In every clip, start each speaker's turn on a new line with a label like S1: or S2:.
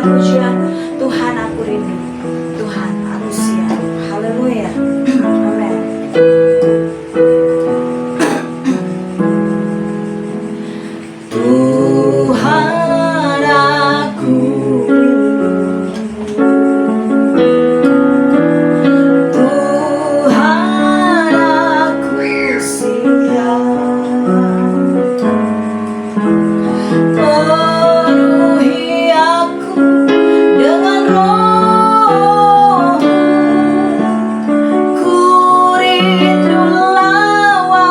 S1: pujian. Tuhan aku rindu, Tuhan aku siap. Haleluya. Amin. Tuhan aku rindu, Tuhan aku siap. Penuhi aku dengan Roh, ku rindu lawatan-Mu.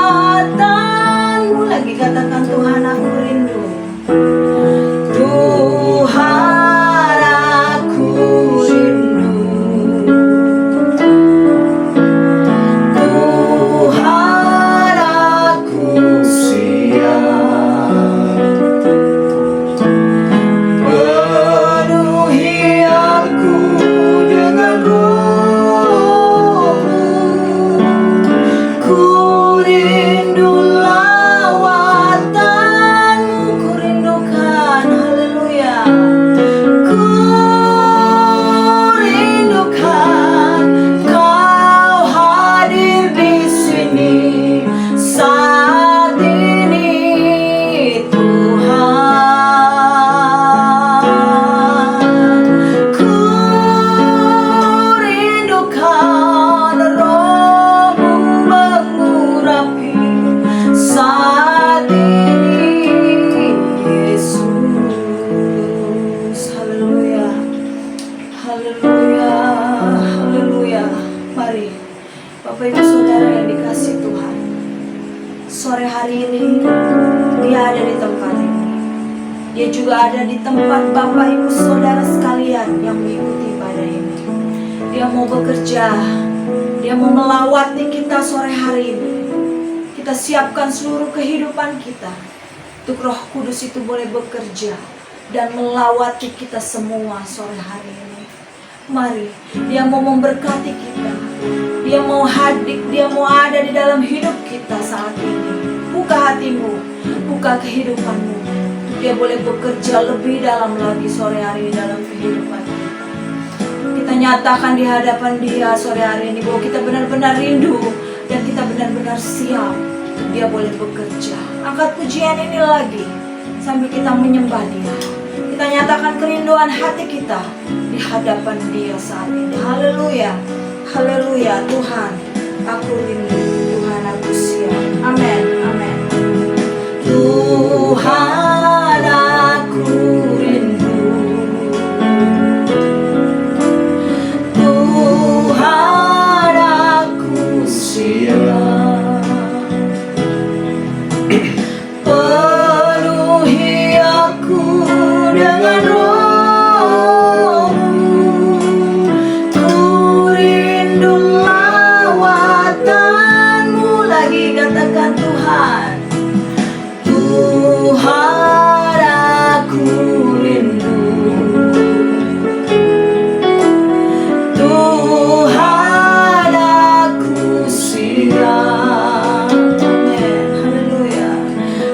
S1: Lagi katakan Tuhan aku rindu, Tuhan aku rindu, Tuhan aku siap. Penuhi aku dengan Roh-Mu, ku rindu lawatan-Mu, ku rindukan, haleluya. Ku rindukan Kau hadir di sini saat ini, Tuhan. Ku rindukan Roh-Mu mengurapi saat ini, Yesus. Haleluya, haleluya, haleluya. Mari Bapak Ibu Saudara yang dikasihi Tuhan, sore hari ini Dia ada di tempat ini. Dia juga ada di tempat Bapak Ibu Saudara sekalian yang mengikuti ibadah ini. Dia mau bekerja, Dia mau melawati kita sore hari ini. Kita siapkan seluruh kehidupan kita untuk Roh Kudus itu boleh bekerja dan melawati kita semua sore hari ini. Mari, Dia mau memberkati kita. Dia mau hadir, Dia mau ada di dalam hidup kita saat ini. Buka hatimu, buka kehidupanmu. Dia boleh bekerja lebih dalam lagi sore hari ini dalam kehidupan kita. Kita nyatakan di hadapan Dia sore hari ini bahwa kita benar-benar rindu dan kita benar-benar siap. Dia boleh bekerja. Angkat pujian ini lagi sambil kita menyembah Dia. Kita nyatakan kerinduan hati kita di hadapan Dia saat ini. Haleluya, haleluya. Tuhan aku rindu, Tuhan aku siap. Amin, amin. Tuhan aku rindu, Tuhan aku siap. Penuhi aku dengan Roh-Mu, ku rindu lawatan-Mu. Lagi katakan Tuhan, Tuhan aku rindu, Tuhan aku siap. Amin, haleluya.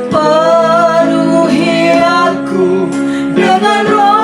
S1: Penuhi aku dengan Roh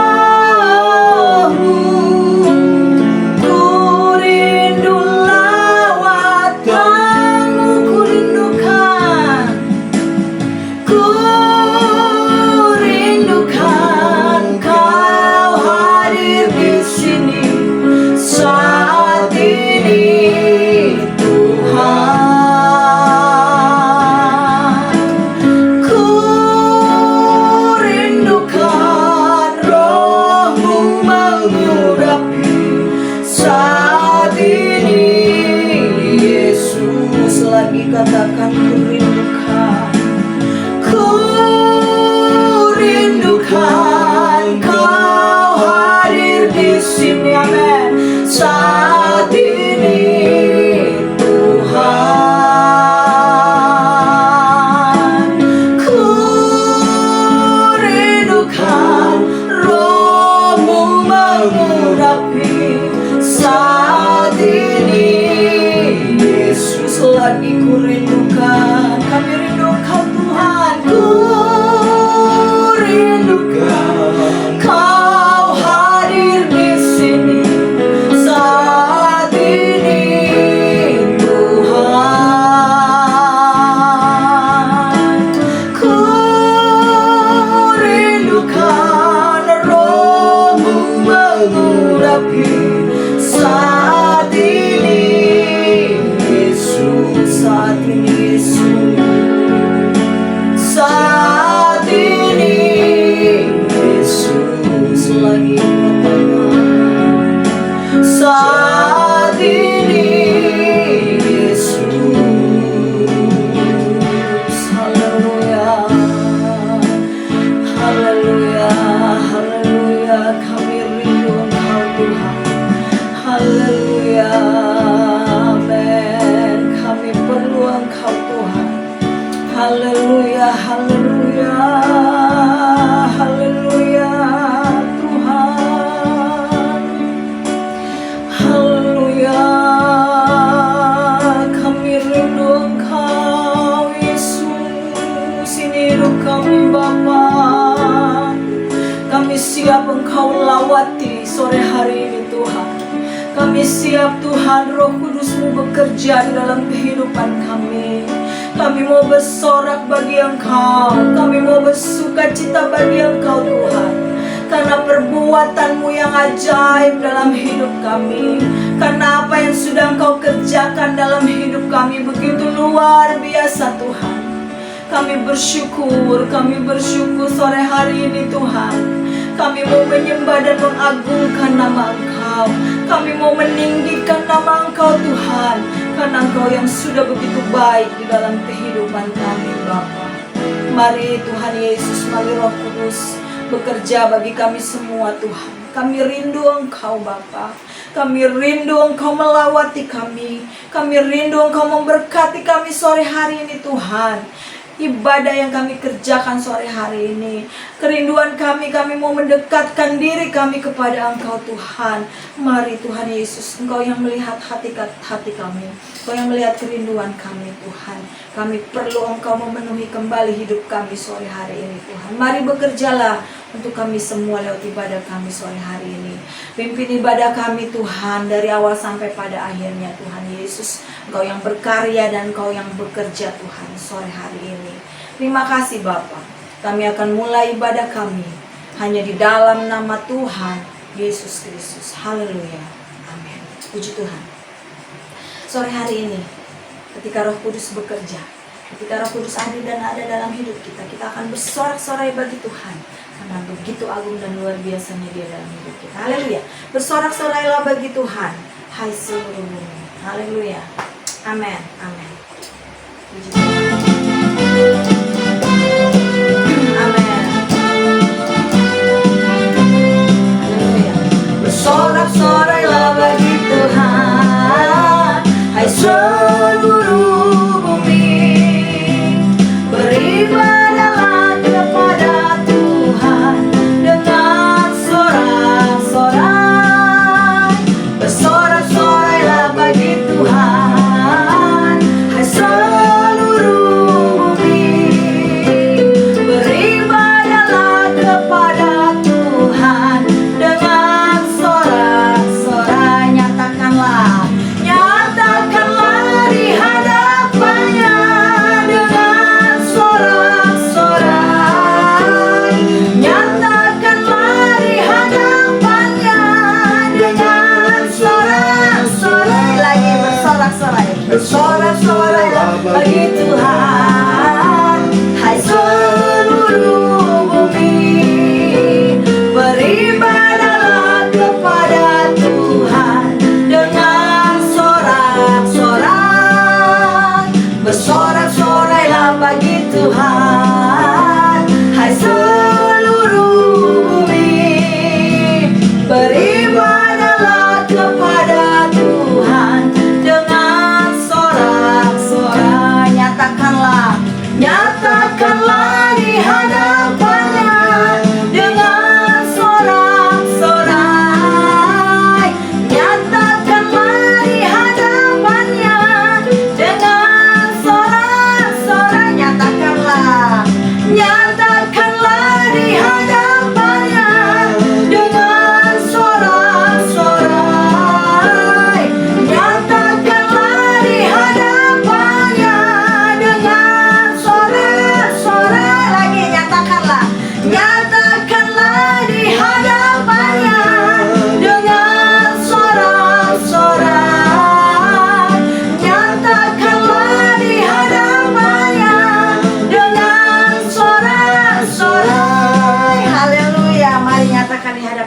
S1: hadapi saat ini, Yesus, saat ini Yesus, saat ini Yesus lagi bertanya, saat ini Yesus, haleluya, haleluya, haleluya, kami rindu Engkau Tuhan, haleluya, amin, kami perlu Engkau Tuhan, haleluya, haleluya, haleluya Tuhan, haleluya, kami rindu Engkau Yesus, ini hidup kami Bapa, kami siap Engkau lawati sore hari ini Tuhan, kami siap Tuhan Roh Kudus-Mu bekerja di dalam kehidupan kami. Kami mau bersorak bagi Engkau, kami mau bersuka cita bagi Engkau Tuhan, karena perbuatan-Mu yang ajaib dalam hidup kami, karena apa yang sudah Engkau kerjakan dalam hidup kami begitu luar biasa Tuhan. Kami bersyukur sore hari ini Tuhan. Kami mau menyembah dan mengagungkan nama Engkau, kami mau meninggikan nama Engkau Tuhan, karena Engkau yang sudah begitu baik di dalam kehidupan kami Bapa. Mari Tuhan Yesus, mari Roh Kudus bekerja bagi kami semua Tuhan. Kami rindu Engkau Bapa, kami rindu Engkau melawati kami rindu Engkau memberkati kami sore hari ini Tuhan. Ibadah yang kami kerjakan sore hari ini, kerinduan kami mau mendekatkan diri kami kepada Engkau Tuhan. Mari Tuhan Yesus, Engkau yang melihat hati kami, Engkau yang melihat kerinduan kami Tuhan. Kami perlu Engkau memenuhi kembali hidup kami sore hari ini Tuhan. Mari bekerjalah untuk kami semua lewat ibadah kami sore hari ini. Pimpin ibadah kami Tuhan dari awal sampai pada akhirnya Tuhan Yesus. Engkau yang berkarya dan Engkau yang bekerja Tuhan sore hari ini. Terima kasih Bapa. Kami akan mulai ibadah kami hanya di dalam nama Tuhan Yesus Kristus. Haleluya. Amin. Puji Tuhan. Sore hari ini ketika Roh Kudus bekerja, ketika Roh Kudus hadir dan ada dalam hidup kita, kita akan bersorak-sorai bagi Tuhan. Karena begitu agung dan luar biasanya Dia dalam hidup kita. Haleluya. Bersorak-sorailah bagi Tuhan, hai seluruh bumi. Haleluya. Amin. Amin. Puji Tuhan. Amin. Haleluya. Bersorak-sorailah bagi Tuhan, hai seluruh bumi. Beribadahlah kepada Tuhan dengan sorak-sorai. Bersorak-sorailah bagi Tuhan, hai seluruh bumi. Beribadahlah kepada Tuhan dengan sorak-sorai. Nyatakanlah di hadapannya dengan sorak-sorai. Nyatakanlah di hadapannya dengan sorak-sorai. Lagi bersorak-sorai. Bersorak-sorailah bagi Tuhan, hai seluruh bumi. Beribadahlah kepada Tuhan dengan sorak-sorai. Bersorak-sorailah bagi Tuhan, hai seluruh bumi. Beribadahlah kepada Tuhan dengan sorak-sorai. Nyatakanlah di hadapannya dengan sorak-sorai. Nyatakanlah di hadapannya dengan sorak-sorai. Nyatakanlah di hadapannya dengan sorak-sorai.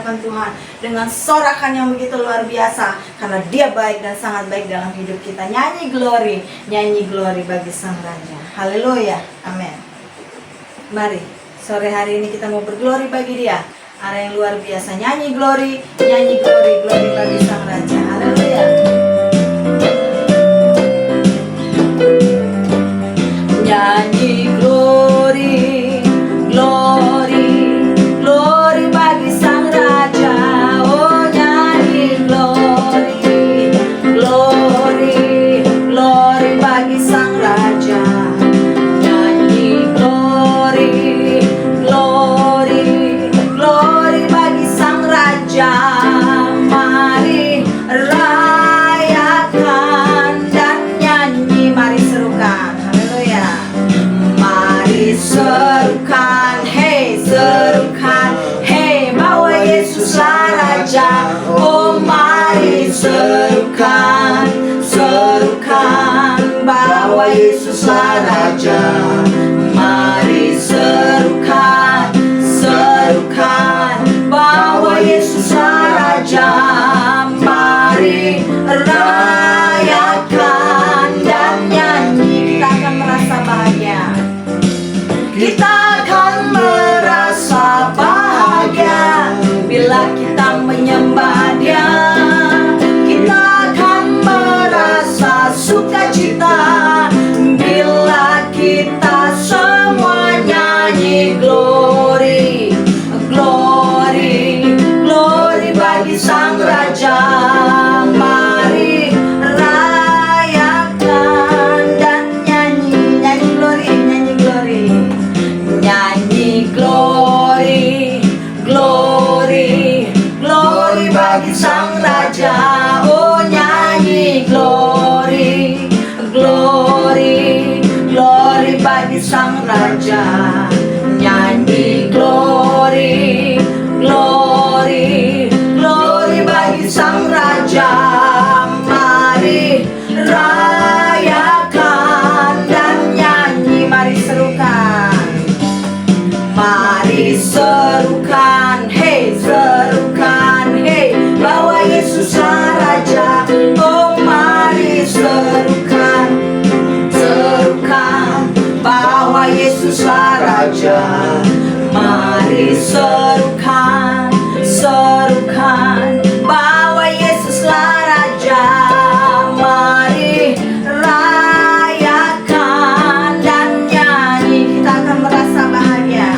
S1: muliakan Tuhan dengan sorakan yang begitu luar biasa, karena Dia baik dan sangat baik dalam hidup kita. Nyanyi glory bagi Sang Raja. Haleluya, amin. Mari, sore hari ini kita mau berglory bagi Dia, ada yang luar biasa. Nyanyi glory bagi Sang Raja. Haleluya. Nyanyi glory bagi Sang Raja. Oh, nyanyi glory bagi Sang Raja. Nyanyi glory bagi Sang Raja. Mari rayakan dan nyanyi, mari serukan. Haleluya. Mari serukan, hey, bahwa Yesuslah Raja. Oh, mari serukan, bahwa Yesuslah Raja. Mari serukan, bahwa Yesuslah Raja. Mari rayakan dan nyanyi, kita akan merasa bahagia. Kita akan merasa bahagia bila kita menyembah Dia. Kita akan merasa sukacita bila kita semua nyanyi glory bagi Sang Raja. Mari rayakan dan nyanyi glory. Nyanyi glory bagi Sang Raja. Oh, nyanyi glory bagi Sang Raja. Nyanyi glory bagi Sang Raja. Mari rayakan dan nyanyi, mari serukan. Mari serukan, hey, bahwa Yesuslah Raja. Oh, mari serukan, bahwa Yesuslah Raja. Mari serukan, bahwa Yesuslah Raja. Mari rayakan dan nyanyi, kita akan merasa bahagia.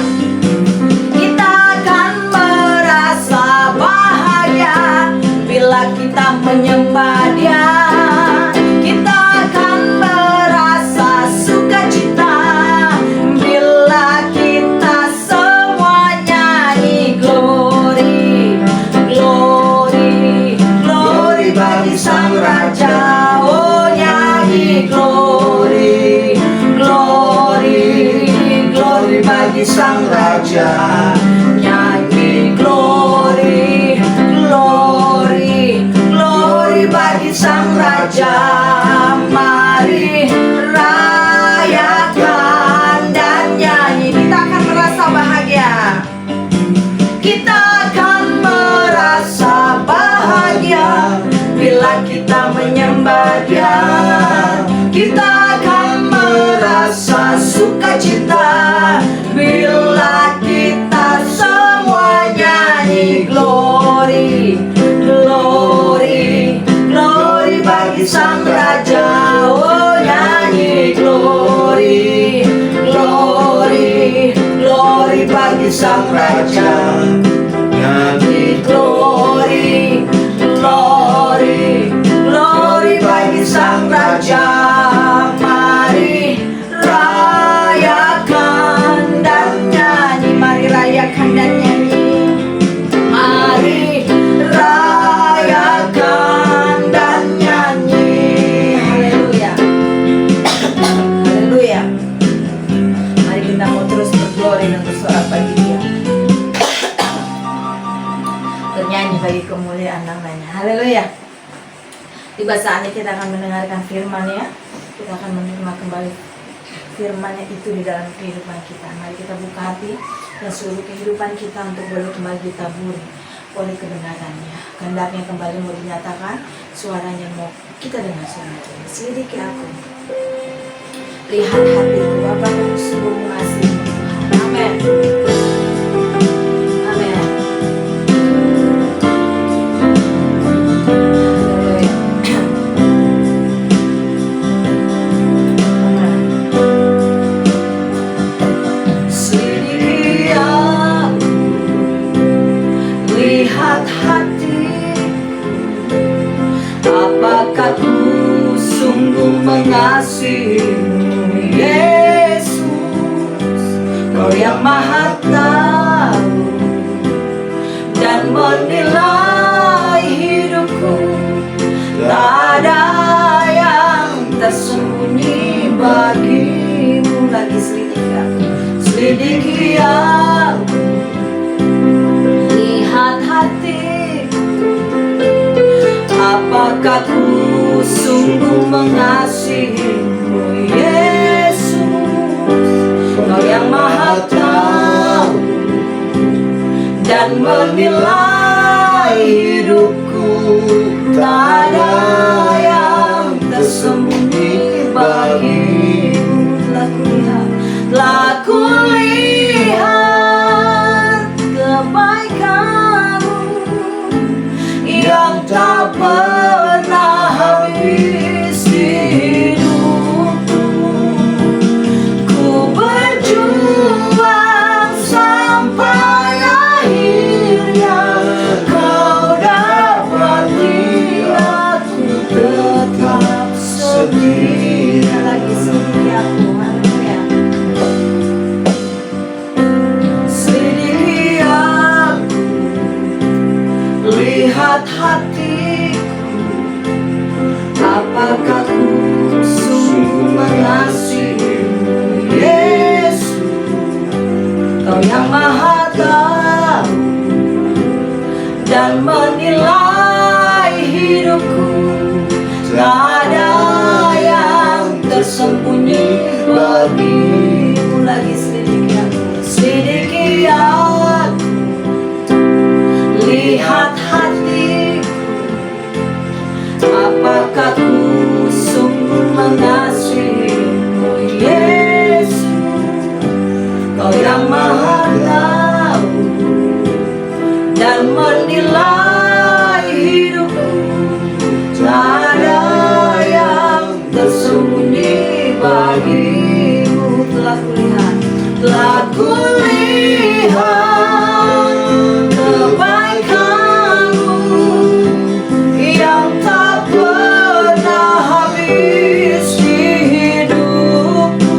S1: Bila kita menyembah Dia, kita akan merasa sukacita. Bila kita semua nyanyi glory bagi Sang Raja. Oh, nyanyi glory bagi Sang Raja. Nyanyi glory bagi Sang Raja. Mari rayakan dan nyanyi, kita akan merasa bahagia. Kita akan merasa bahagia bila kita menyembah Dia. Kita akan merasa sukacita bila kita semua nyanyi glory bagi Sang Raja. Oh, nyanyi glory bagi Sang Raja. Nyanyi glory bagi Sang Raja. Mari rayakan dan nyanyi, mari rayakan dan nyanyi. Mari rayakan dan nyanyi. Haleluya. Mari kita mau terus berglory dan bersorak bagi Dia, bernyanyi bagi kemuliaan namanya. Haleluya. Tiba saatnya kita akan mendengarkan firman-Nya. Kita akan menerima kembali firman-Nya itu di dalam kehidupan kita. Mari kita buka hati dan seluruh kehidupan kita untuk boleh kembali ditaburi oleh kebenarannya. Kehendaknya kembali mau dinyatakan, suaranya mau kita dengar suaranya. Selidiki aku, lihat hatiku, Bapa aku sungguh mengasihi Tuhan. Amin. Amin. Selidiki aku, lihat hatiku, apakah ku sungguh mengasihimu, Yesus, Kau yang maha tahu dan menilai hidupku. Tak ada yang tersembunyi bagimu. Lagi selidiki aku, selidiki aku, lihat hatiku, apakah ku sungguh mengasihimu, Yesus, Kau yang maha tahu dan menilai hidupku. Tak ada yang tersembunyi bagimu. Telah kulihat kebaikan-Mu yang tak pernah habis di hidupku. Ku berjuang sampai akhirnya, Kau dapati aku tetap setia. Lagi setia aku, haleluya. Selidiki aku, lihat hatiku, apakah ku sungguh mengasihimu, Yesus, Kau yang maha tahu dan menilai hidupku. Tak ada yang tersembunyi bagimu. Lagi selidiki aku, selidiki aku, lihat hatiku, apakah ku sungguh mengasihimu, Yesus, Kau yang maha tahu dan menilai hidupku. Tak ada yang tersembunyi bagimu. Telah kulihat kebaikan-Mu yang tak pernah habis di hidupku.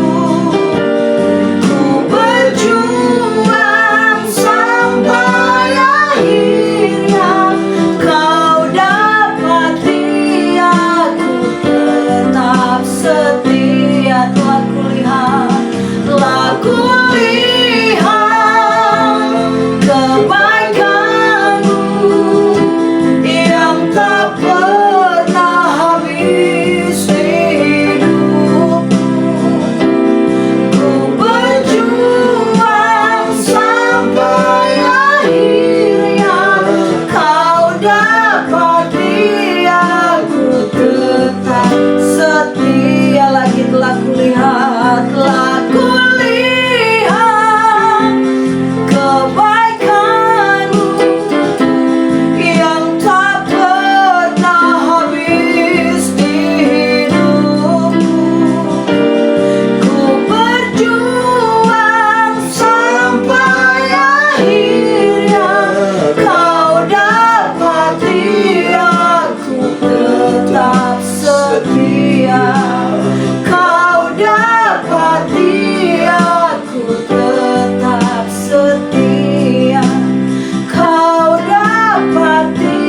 S1: Ku berjuang sampai akhirnya, Kau dapati aku tetap setia. Telah kulihat kebaikan-Mu yang tak pernah habis di hidupku. Ku berjuang sampai akhirnya, Kau dapati aku tetap setia. Lagi telah kulihat kebaikan-Mu yang tak pernah habis di hidupku. Ku berjuang sampai akhirnya, Kau dapati aku tetap setia. Kau dapati aku tetap setia. Kau dapati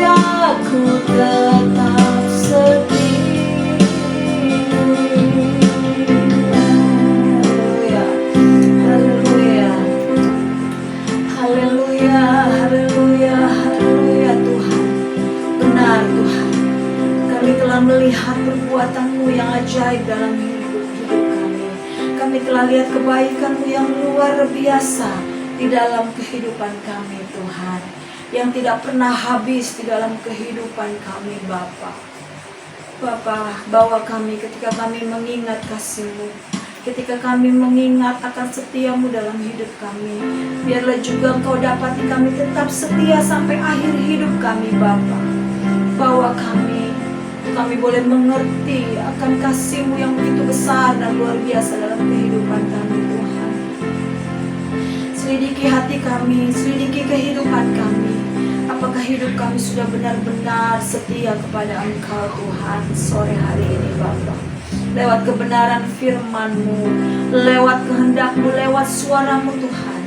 S1: aku tetap setia. Haleluya, haleluya, haleluya, haleluya. Tuhan, benar Tuhan, kami telah melihat perbuatan-Mu yang ajaib dalam hidup kami. Kami telah lihat kebaikan-Mu yang luar biasa di dalam kehidupan kami, Tuhan. yang tidak pernah habis di dalam kehidupan kami Bapa. Bapa, bawa kami ketika kami mengingat kasih-Mu, ketika kami mengingat akan setiamu dalam hidup kami. Biarlah juga Engkau dapati kami tetap setia sampai akhir hidup kami Bapa. Bawa kami boleh mengerti akan kasih-Mu yang begitu besar dan luar biasa dalam kehidupan kami Tuhan. Selidiki hati kami, selidiki kehidupan kami. Apakah hidup kami sudah benar-benar setia kepada Engkau Tuhan sore hari ini Bapa. Lewat kebenaran firman-Mu, lewat kehendak-Mu, lewat suara-Mu Tuhan.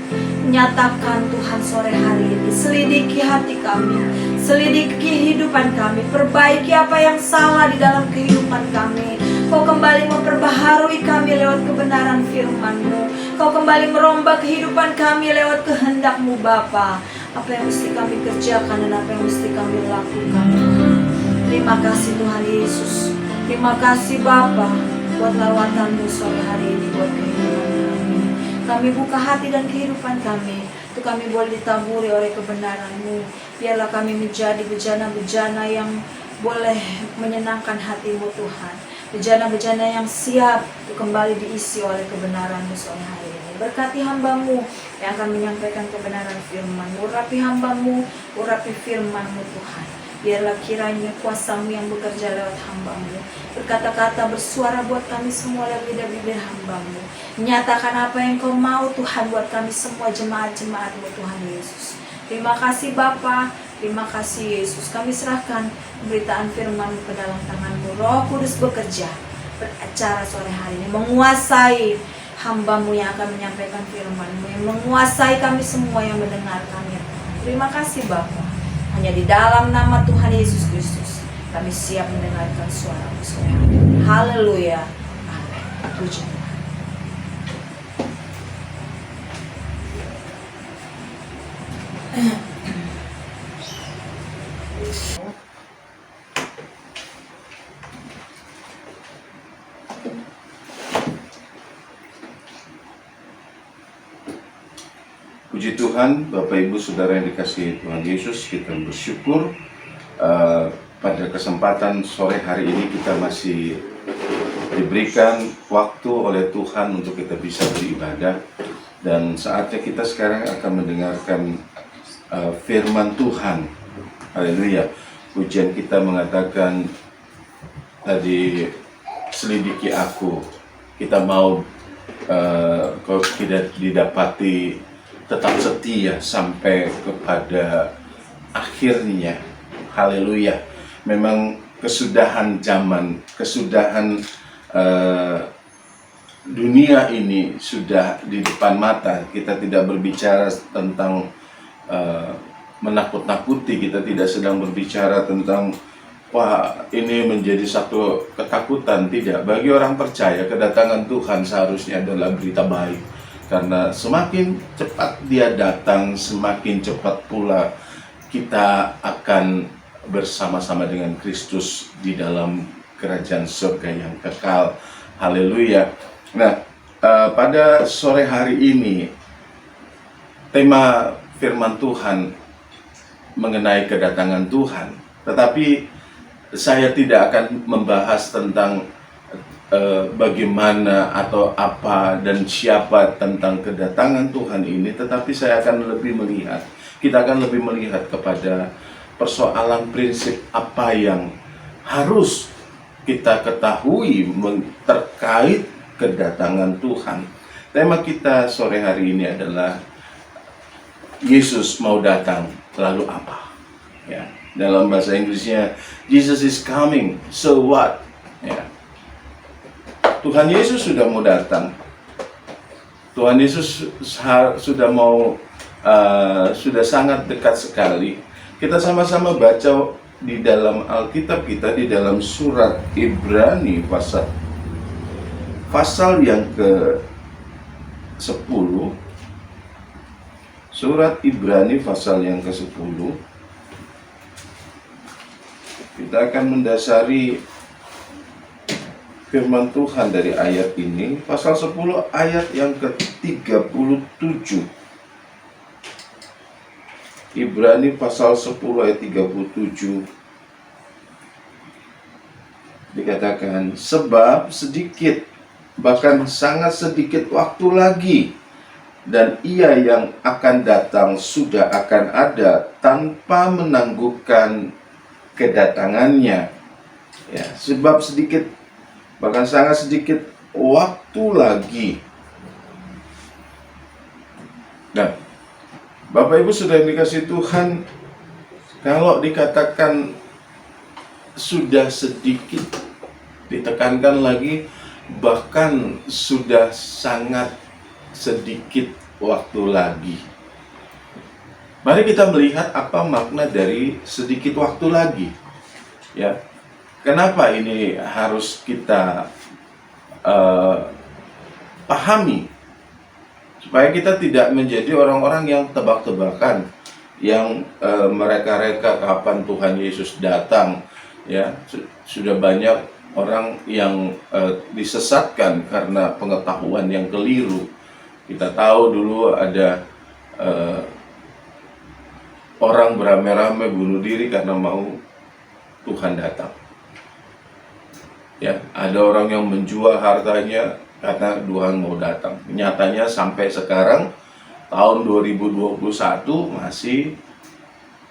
S1: Nyatakan Tuhan sore hari ini. Selidiki hati kami, selidiki kehidupan kami. Perbaiki apa yang salah di dalam kehidupan kami. Kau kembali memperbaharui kami lewat kebenaran firman-Mu. Kau kembali merombak kehidupan kami lewat kehendak-Mu Bapa. Apa yang mesti kami kerjakan dan apa yang mesti kami lakukan Tuhan. Terima kasih Tuhan Yesus. Terima kasih Bapa buat lawatan-Mu sore hari ini, buat kehidupan kami. Kami buka hati dan kehidupan kami untuk kami boleh ditaburi oleh kebenaran-Mu. Biarlah kami menjadi bejana-bejana yang boleh menyenangkan hati-Mu Tuhan. Bejana-bejana yang siap untuk kembali diisi oleh kebenaran-Mu sore hari ini. Berkati hamba-Mu yang akan menyampaikan kebenaran firman-Mu. Urapi hamba-Mu, urapi firman-Mu Tuhan. Biarlah kiranya kuasa-Mu yang bekerja lewat hamba-Mu. Berkata-kata bersuara buat kami semua lewat bibir hamba-Mu. Nyatakan apa yang Kau mau Tuhan buat kami semua jemaat-jemaat-Mu Tuhan Yesus. Terima kasih Bapa, terima kasih Yesus. Kami serahkan pemberitaan firman-Mu ke dalam tangan-Mu. Roh Kudus bekerja, beracara sore hari ini, menguasai hamba-Mu yang akan menyampaikan firman-Mu, yang menguasai kami semua yang mendengarkannya. Terima kasih Bapa. Hanya di dalam nama Tuhan Yesus Kristus kami siap mendengarkan suara-Mu sore hari ini. Haleluya. Amin. Puji Tuhan.
S2: Puji Tuhan, Bapak Ibu Saudara yang dikasihi Tuhan Yesus, kita bersyukur pada kesempatan sore hari ini kita masih diberikan waktu oleh Tuhan untuk kita bisa beribadah. Dan saatnya kita sekarang akan mendengarkan firman Tuhan. Haleluya. Pujian kita mengatakan tadi, selidiki aku. Kita mau kalau tidak didapati tetap setia sampai kepada akhirnya. Haleluya. Memang kesudahan zaman, kesudahan dunia ini sudah di depan mata. Kita tidak berbicara tentang menakut-nakuti, kita tidak sedang berbicara tentang wah ini menjadi satu ketakutan. Tidak. Bagi orang percaya, kedatangan Tuhan seharusnya adalah berita baik. Karena semakin cepat Dia datang, semakin cepat pula kita akan bersama-sama dengan Kristus di dalam kerajaan surga yang kekal. Haleluya. Nah, pada sore hari ini tema firman Tuhan mengenai kedatangan Tuhan. Tetapi saya tidak akan membahas tentang bagaimana atau apa dan siapa tentang kedatangan Tuhan ini, tetapi saya akan lebih melihat, kita akan lebih melihat kepada persoalan prinsip apa yang harus kita ketahui terkait kedatangan Tuhan. Tema kita sore hari ini adalah Yesus mau datang, lalu apa? Ya, dalam bahasa Inggrisnya Jesus is coming, so what? Ya. Tuhan Yesus sudah mau datang. Tuhan Yesus sudah mau, sudah sangat dekat sekali. Kita sama-sama baca di dalam Alkitab kita, di dalam surat Ibrani pasal yang ke-10. Surat Ibrani pasal yang ke-10. Kita akan mendasari firman Tuhan dari ayat ini, pasal 10 ayat yang ke-37. Ibrani pasal 10 ayat 37 dikatakan, sebab sedikit, bahkan sangat sedikit waktu lagi, dan Ia yang akan datang sudah akan ada tanpa menangguhkan kedatangannya. Ya, sebab sedikit, bahkan sangat sedikit waktu lagi. Nah, Bapak Ibu sudah dikasih Tuhan, kalau dikatakan sudah sedikit, ditekankan lagi, bahkan sudah sangat sedikit waktu lagi. Mari kita melihat apa makna dari sedikit waktu lagi. Ya, kenapa ini harus kita pahami, supaya kita tidak menjadi orang-orang yang tebak-tebakan, yang mereka-reka kapan Tuhan Yesus datang. Ya, sudah banyak orang yang disesatkan karena pengetahuan yang keliru. Kita tahu dulu ada orang beramai-ramai bunuh diri karena mau Tuhan datang. Ya, ada orang yang menjual hartanya karena Tuhan mau datang. Nyatanya sampai sekarang tahun 2021 masih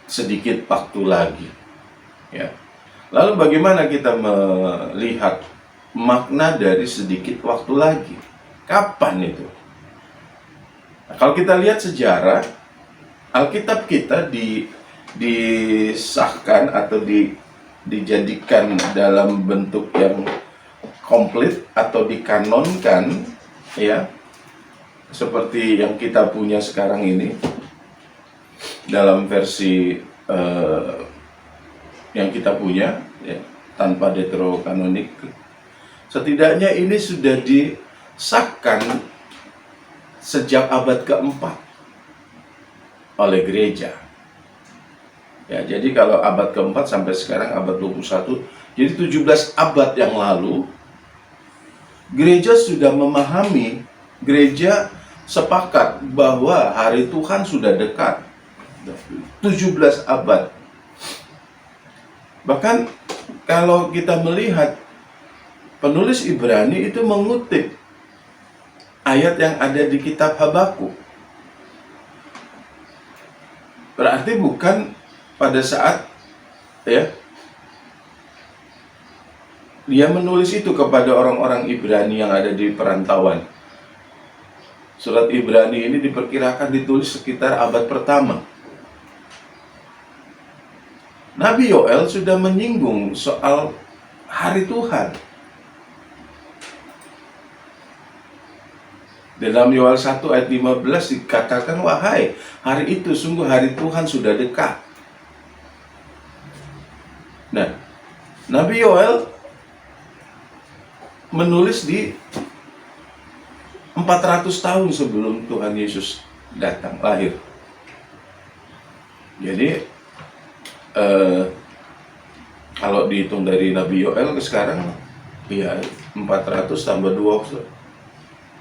S2: sedikit waktu lagi. Ya. Lalu bagaimana kita melihat makna dari sedikit waktu lagi? Kapan itu? Nah, kalau kita lihat sejarah, Alkitab kita disahkan atau dijadikan dalam bentuk yang komplit atau dikanonkan, ya, seperti yang kita punya sekarang ini dalam versi yang kita punya, ya, tanpa deuterokanonik. Setidaknya ini sudah disahkan sejak abad keempat oleh gereja. Ya, jadi kalau abad keempat sampai sekarang abad 21, jadi 17 abad yang lalu gereja sudah memahami, gereja sepakat bahwa hari Tuhan sudah dekat. 17 abad. Bahkan kalau kita melihat, penulis Ibrani itu mengutip ayat yang ada di kitab Habakuk. Berarti bukan pada saat, ya, dia menulis itu kepada orang-orang Ibrani yang ada di perantauan. Surat Ibrani ini diperkirakan ditulis sekitar abad pertama. Nabi Yoel sudah menyinggung soal hari Tuhan. Dalam Yoel 1 ayat 15 dikatakan, wahai, hari itu sungguh hari Tuhan sudah dekat. Nah, Nabi Yoel menulis di 400 tahun sebelum Tuhan Yesus datang, lahir. Jadi kalau dihitung dari Nabi Yoel ke sekarang, ya 400 tambah 20,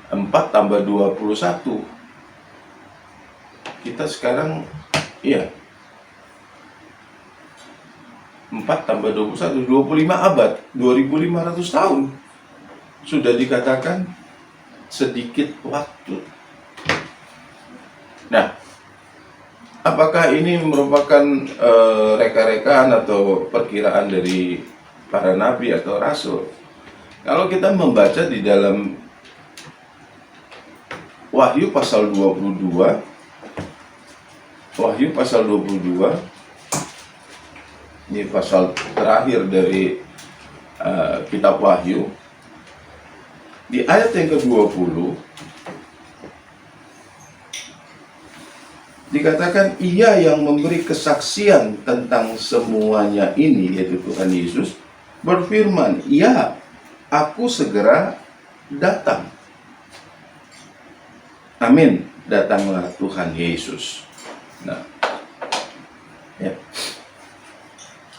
S2: 4 tambah 21, kita sekarang, ya, 4 tambah 21, 25 abad, 2500 tahun. Sudah dikatakan sedikit waktu. Nah, apakah ini merupakan reka-rekaan atau perkiraan dari para nabi atau rasul? Kalau kita membaca di dalam Wahyu pasal 22, Wahyu pasal 22, ini pasal terakhir dari kitab Wahyu, di ayat yang ke-20 dikatakan, Ia yang memberi kesaksian tentang semuanya ini, yaitu Tuhan Yesus, berfirman, ya, aku segera datang. Amin, datanglah Tuhan Yesus. Nah, ya,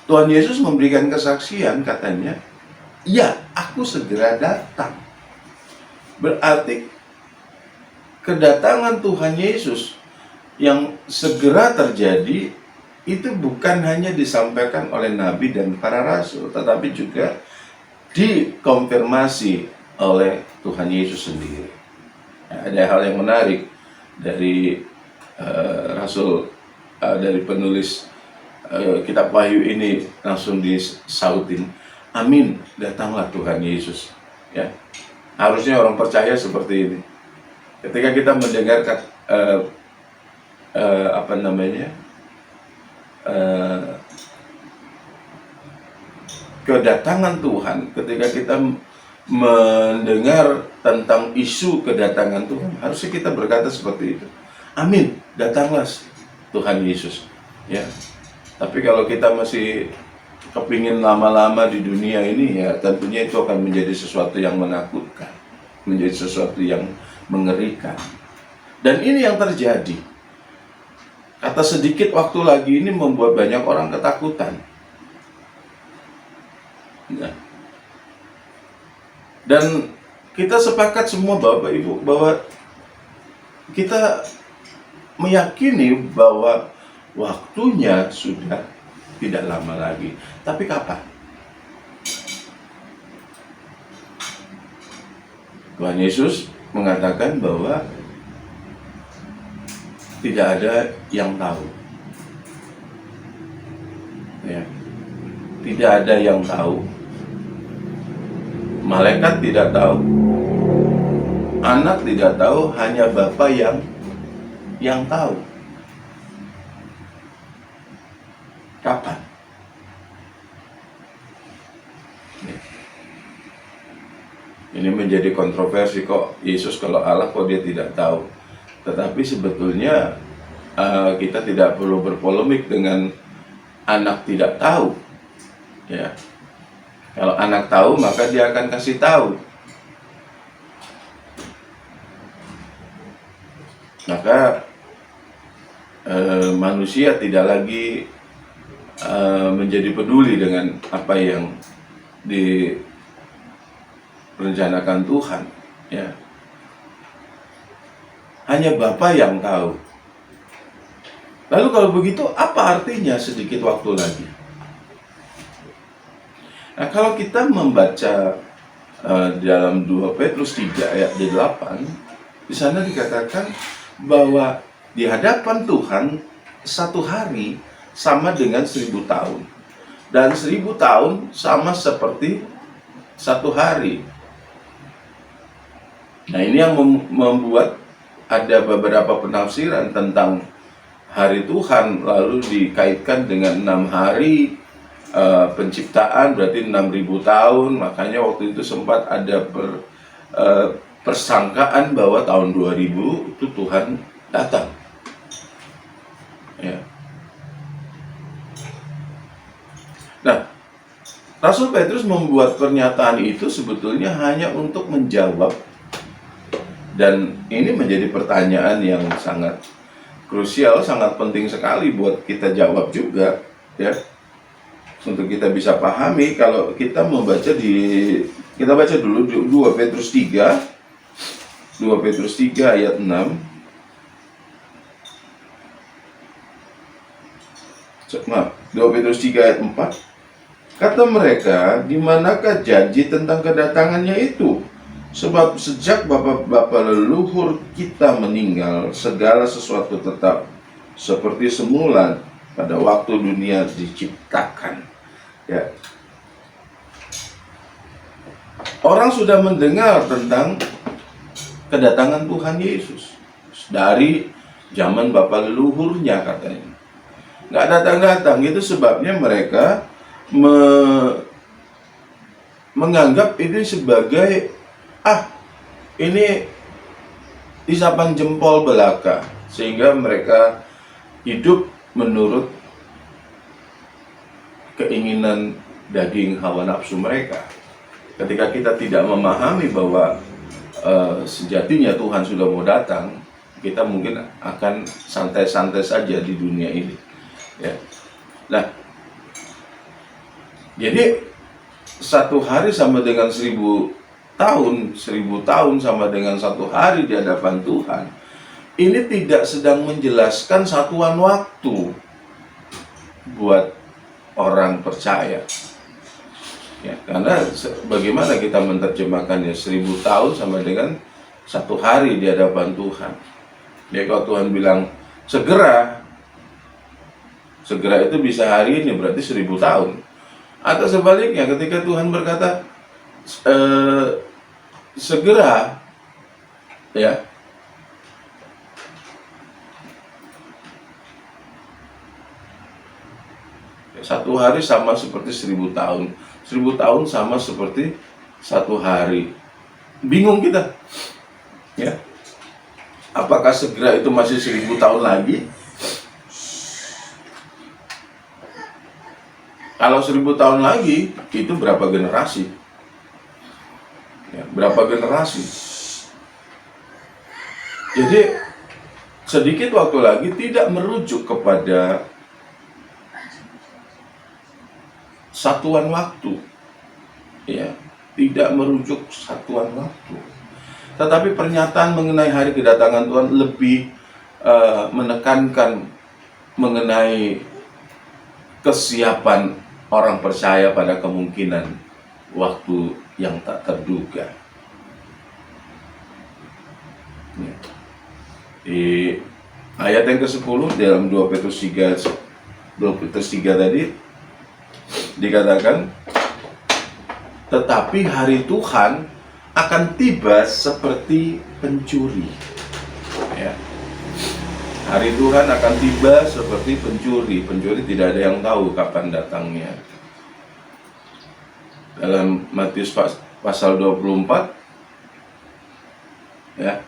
S2: Tuhan Yesus memberikan kesaksian, katanya, ya, aku segera datang. Berarti kedatangan Tuhan Yesus yang segera terjadi itu bukan hanya disampaikan oleh Nabi dan para Rasul, tetapi juga dikonfirmasi oleh Tuhan Yesus sendiri. Ada hal yang menarik dari dari penulis kitab Wahyu ini, langsung disautin, amin, datanglah Tuhan Yesus. Ya, harusnya orang percaya seperti ini. Ketika kita mendengar kedatangan Tuhan, ketika kita mendengar tentang isu kedatangan Tuhan, harusnya kita berkata seperti itu, amin, datanglah Tuhan Yesus. Ya, tapi kalau kita masih kepingin lama-lama di dunia ini, ya tentunya itu akan menjadi sesuatu yang menakutkan, menjadi sesuatu yang mengerikan. Dan ini yang terjadi. Kata sedikit waktu lagi ini membuat banyak orang ketakutan. Nah, dan kita sepakat semua Bapak Ibu bahwa kita meyakini bahwa waktunya sudah tidak lama lagi. Tapi kapan? Tuhan Yesus mengatakan bahwa tidak ada yang tahu. Ya. Tidak ada yang tahu. Malaikat tidak tahu. Anak tidak tahu, hanya Bapa yang tahu. Kapan? Ini menjadi kontroversi, kok Yesus kalau Allah kok dia tidak tahu. Tetapi sebetulnya kita tidak perlu berpolemik dengan anak tidak tahu. Ya, kalau anak tahu maka dia akan kasih tahu. Maka manusia tidak lagi menjadi peduli dengan apa yang direncanakan Tuhan. Ya, hanya Bapa yang tahu. Lalu kalau begitu apa artinya sedikit waktu lagi? Nah, kalau kita membaca dalam 2 Petrus 3 ayat 8, di sana dikatakan bahwa di hadapan Tuhan satu hari sama dengan 1000 tahun, dan 1000 tahun sama seperti satu hari. Nah, ini yang membuat ada beberapa penafsiran tentang hari Tuhan, lalu dikaitkan dengan 6 hari penciptaan, berarti 6000 tahun. Makanya waktu itu sempat ada persangkaan bahwa tahun 2000 itu Tuhan datang. Ya. Nah, Rasul Petrus membuat pernyataan itu sebetulnya hanya untuk menjawab, dan ini menjadi pertanyaan yang sangat krusial, sangat penting sekali buat kita jawab juga, ya. Untuk kita bisa pahami, kalau kita membaca kita baca dulu 2 Petrus 3 ayat 6. Maaf, 2 Petrus 3 ayat 4. Kata mereka, di manakah janji tentang kedatangannya itu? Sebab sejak bapa-bapa leluhur kita meninggal, segala sesuatu tetap seperti semula pada waktu dunia diciptakan. Ya. Orang sudah mendengar tentang kedatangan Tuhan Yesus dari zaman bapa leluhurnya katanya. Nggak datang-datang, itu sebabnya mereka menganggap ini sebagai ini isapan jempol belaka, sehingga mereka hidup menurut keinginan daging hawa nafsu mereka. Ketika kita tidak memahami bahwa sejatinya Tuhan sudah mau datang, kita mungkin akan santai-santai saja di dunia ini. Ya. Nah, jadi satu hari sama dengan 1000 tahun, 1000 tahun sama dengan satu hari di hadapan Tuhan. ini tidak sedang menjelaskan satuan waktu buat orang percaya. Ya, karena bagaimana kita menerjemahkannya, 1000 tahun sama dengan 1 hari di hadapan Tuhan. Ya, kalau Tuhan bilang segera itu bisa hari ini, berarti 1000 tahun. Atau sebaliknya, ketika Tuhan berkata segera, ya, 1 hari sama seperti 1000 tahun. 1000 tahun sama seperti 1 hari. Bingung kita, ya. Apakah segera itu masih 1000 tahun lagi? Kalau 1000 tahun lagi, itu berapa generasi? Ya, berapa generasi? Jadi, sedikit waktu lagi tidak merujuk kepada satuan waktu, ya, tidak merujuk satuan waktu. Tetapi pernyataan mengenai hari kedatangan Tuhan lebih menekankan mengenai kesiapan orang percaya pada kemungkinan waktu yang tak terduga. Ya. Di ayat yang ke-10 dalam 2 Petrus 3 tadi dikatakan, tetapi hari Tuhan akan tiba seperti pencuri. Ya. Hari Tuhan akan tiba seperti pencuri. Pencuri tidak ada yang tahu kapan datangnya. Dalam Matius pasal 24, ya,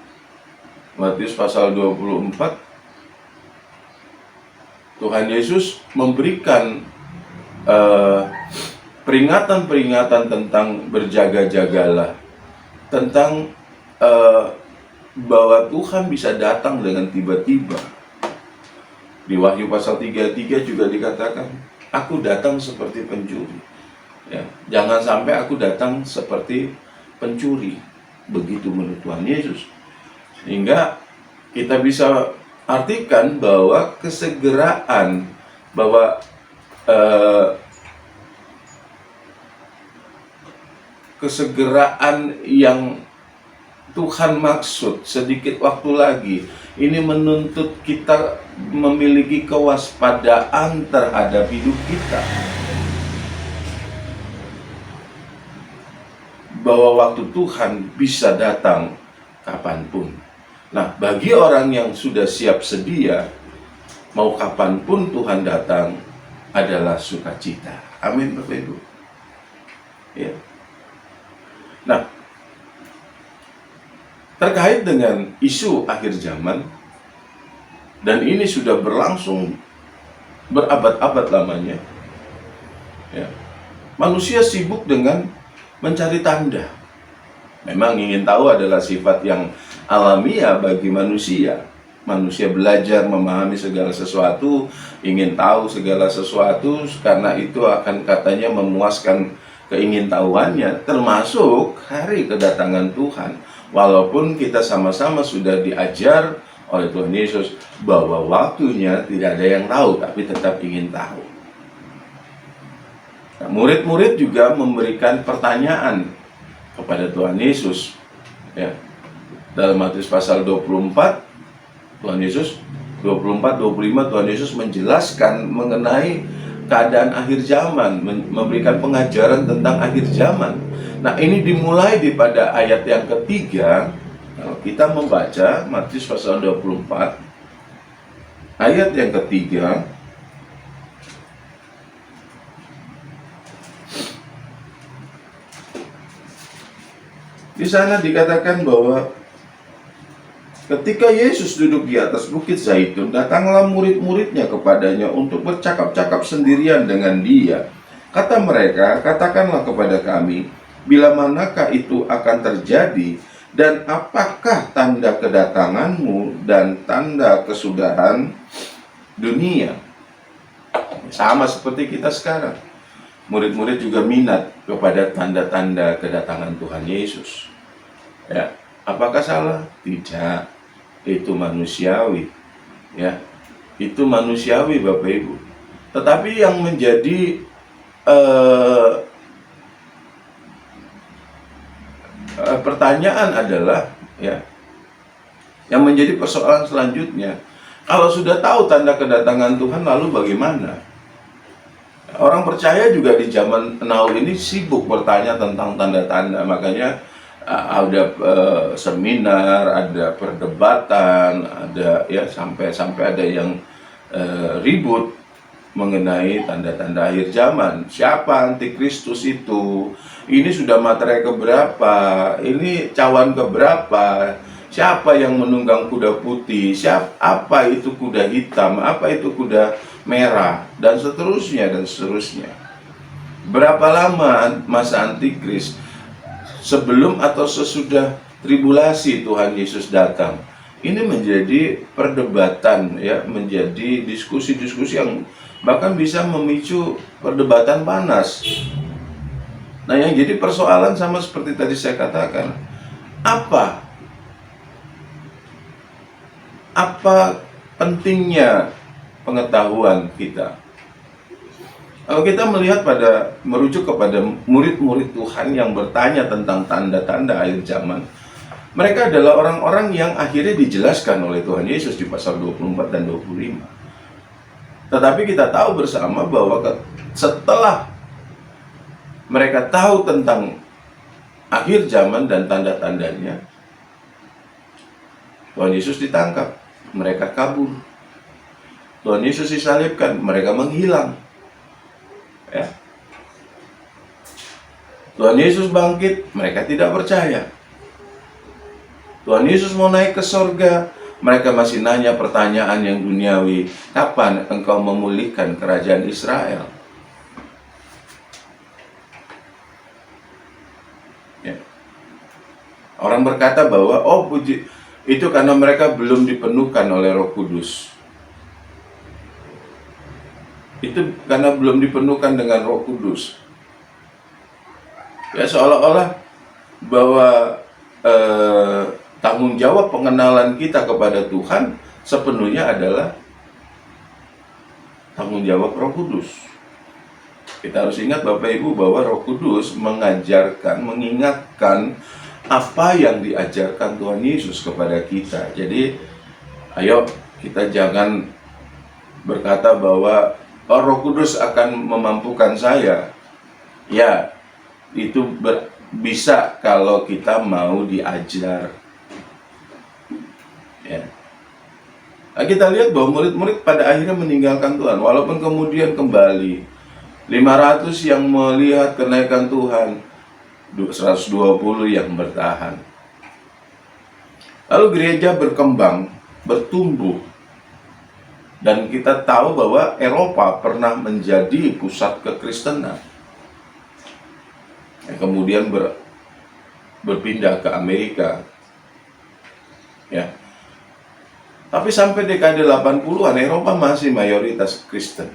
S2: Matius pasal 24, Tuhan Yesus memberikan peringatan-peringatan tentang berjaga-jagalah, tentang bahwa Tuhan bisa datang dengan tiba-tiba. Di Wahyu pasal 33 juga dikatakan, aku datang seperti pencuri. Ya, jangan sampai aku datang seperti pencuri. Begitu menurut Tuhan Yesus. Sehingga kita bisa artikan bahwa kesegeraan, bahwa kesegeraan yang Tuhan maksud sedikit waktu lagi, ini menuntut kita memiliki kewaspadaan terhadap hidup kita, bahwa waktu Tuhan bisa datang kapanpun. Nah, bagi orang yang sudah siap sedia, mau kapanpun Tuhan datang adalah sukacita. Amin, Bapak Ibu. Ya. Nah, terkait dengan isu akhir zaman, dan ini sudah berlangsung berabad-abad lamanya, ya, manusia sibuk dengan mencari tanda. Memang ingin tahu adalah sifat yang alamiah bagi manusia. Manusia belajar memahami segala sesuatu, ingin tahu segala sesuatu, karena itu akan katanya memuaskan keingintahuannya, termasuk hari kedatangan Tuhan. Walaupun kita sama-sama sudah diajar oleh Tuhan Yesus bahwa waktunya tidak ada yang tahu, tapi tetap ingin tahu. Nah, murid-murid juga memberikan pertanyaan kepada Tuhan Yesus. Ya. Dalam Matius pasal 24, Tuhan Yesus 24-25, Tuhan Yesus menjelaskan mengenai keadaan akhir zaman, memberikan pengajaran tentang akhir zaman. Nah, ini dimulai pada ayat yang ketiga. Kalau kita membaca Matius pasal 24 ayat yang ketiga, di sana dikatakan bahwa ketika Yesus duduk di atas bukit Zaitun, datanglah murid-muridnya kepadanya untuk bercakap-cakap sendirian dengan dia. Kata mereka, katakanlah kepada kami, bila manakah itu akan terjadi, dan apakah tanda kedatanganmu dan tanda kesudahan dunia? Sama seperti kita sekarang. Murid-murid juga minat kepada tanda-tanda kedatangan Tuhan Yesus. Ya, apakah salah? Tidak. itu manusiawi, ya, itu manusiawi Bapak Ibu. Tetapi yang menjadi pertanyaan adalah, ya, yang menjadi persoalan selanjutnya, kalau sudah tahu tanda kedatangan Tuhan, lalu bagaimana? Orang percaya juga di zaman now ini sibuk bertanya tentang tanda-tanda, makanya ada seminar, ada perdebatan, ada, ya, sampai ada yang ribut mengenai tanda-tanda akhir zaman. Siapa antikristus itu? Ini sudah materai keberapa? Ini cawan keberapa? Siapa yang menunggang kuda putih? Apa itu kuda hitam? Apa itu kuda merah? Dan seterusnya dan seterusnya. Berapa lama masa antikris? Sebelum atau sesudah tribulasi Tuhan Yesus datang? Ini menjadi perdebatan, ya, menjadi diskusi-diskusi yang bahkan bisa memicu perdebatan panas. Nah, yang jadi persoalan sama seperti tadi saya katakan, apa pentingnya pengetahuan kita? Kalau kita melihat merujuk kepada murid-murid Tuhan yang bertanya tentang tanda-tanda akhir zaman, mereka adalah orang-orang yang akhirnya dijelaskan oleh Tuhan Yesus di pasal 24 dan 25. Tetapi kita tahu bersama bahwa setelah mereka tahu tentang akhir zaman dan tanda-tandanya, Tuhan Yesus ditangkap, mereka kabur. Tuhan Yesus disalibkan, mereka menghilang. Ya. Tuhan Yesus bangkit, mereka tidak percaya. Tuhan Yesus mau naik ke sorga, mereka masih nanya pertanyaan yang duniawi, kapan engkau memulihkan kerajaan Israel? Ya. Orang berkata bahwa, oh puji, itu karena mereka belum dipenuhkan oleh Roh Kudus. Itu karena belum dipenuhkan dengan Roh Kudus. Ya, seolah-olah bahwa tanggung jawab pengenalan kita kepada Tuhan sepenuhnya adalah tanggung jawab Roh Kudus. Kita harus ingat Bapak Ibu bahwa Roh Kudus mengajarkan, mengingatkan apa yang diajarkan Tuhan Yesus kepada kita. Jadi, ayo kita jangan berkata bahwa Roh Kudus akan memampukan saya. Ya, itu bisa kalau kita mau diajar. Ya. Nah, kita lihat bahwa murid-murid pada akhirnya meninggalkan Tuhan, walaupun kemudian kembali 500 yang melihat kenaikan Tuhan, 120 yang bertahan. Lalu gereja berkembang, bertumbuh, dan kita tahu bahwa Eropa pernah menjadi pusat kekristenan. Kemudian berpindah ke Amerika. Ya. Tapi sampai dekade 80-an Eropa masih mayoritas Kristen.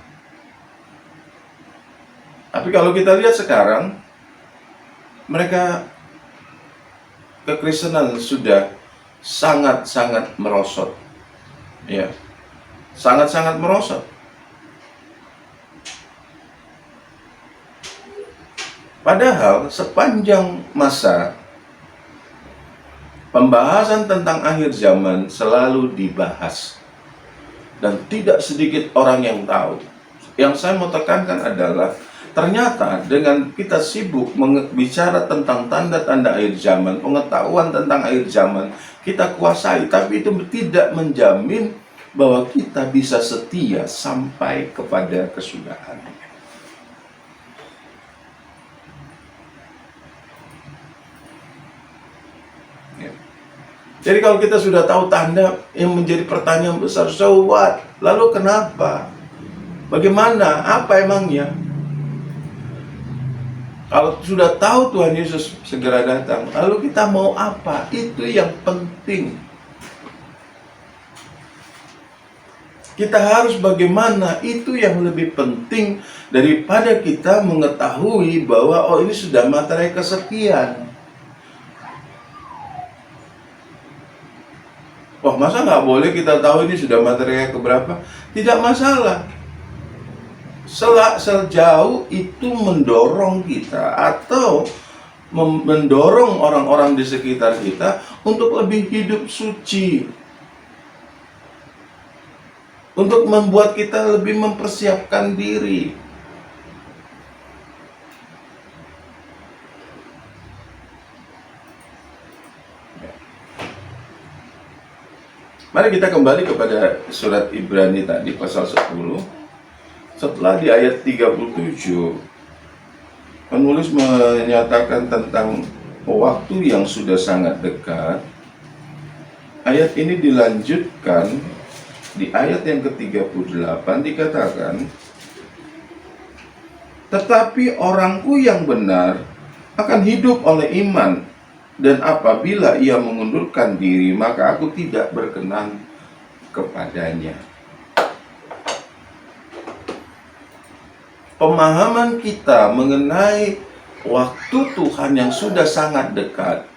S2: Tapi kalau kita lihat sekarang, mereka kekristenan sudah sangat-sangat merosot. Ya. Sangat-sangat merosot. Padahal sepanjang masa pembahasan tentang akhir zaman selalu dibahas dan tidak sedikit orang yang tahu. Yang saya mau tekankan adalah ternyata dengan kita sibuk bicara tentang tanda-tanda akhir zaman, pengetahuan tentang akhir zaman kita kuasai, tapi itu tidak menjamin bahwa kita bisa setia sampai kepada kesudahan. Jadi kalau kita sudah tahu tanda, yang menjadi pertanyaan besar, so what? Lalu kenapa? Bagaimana? Apa emangnya? Kalau sudah tahu Tuhan Yesus segera datang, lalu kita mau apa? Itu yang penting. Kita harus bagaimana? Itu yang lebih penting daripada kita mengetahui bahwa oh ini sudah materai kesekian. Wah, masa nggak boleh kita tahu ini sudah materai keberapa? Tidak masalah. Sejauh itu mendorong kita atau mendorong orang-orang di sekitar kita untuk lebih hidup suci, untuk membuat kita lebih mempersiapkan diri. Mari kita kembali kepada surat Ibrani tadi pasal 10. Setelah di ayat 37, penulis menyatakan tentang waktu yang sudah sangat dekat. Ayat ini dilanjutkan di ayat yang ke-38 dikatakan, tetapi orangku yang benar akan hidup oleh iman, dan apabila ia mengundurkan diri, maka aku tidak berkenan kepadanya. Pemahaman kita mengenai waktu Tuhan yang sudah sangat dekat.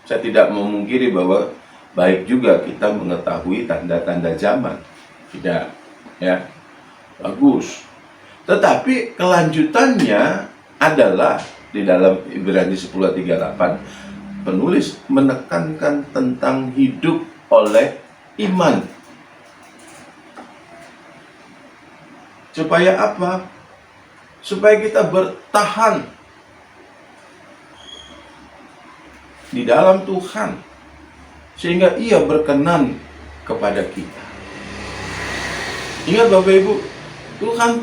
S2: Saya tidak memungkiri bahwa baik juga kita mengetahui tanda-tanda zaman. Tidak, ya. Bagus. Tetapi kelanjutannya adalah di dalam Ibrani 10:38 penulis menekankan tentang hidup oleh iman. Supaya apa? Supaya kita bertahan di dalam Tuhan, sehingga Ia berkenan kepada kita. Ingat Bapak Ibu, Tuhan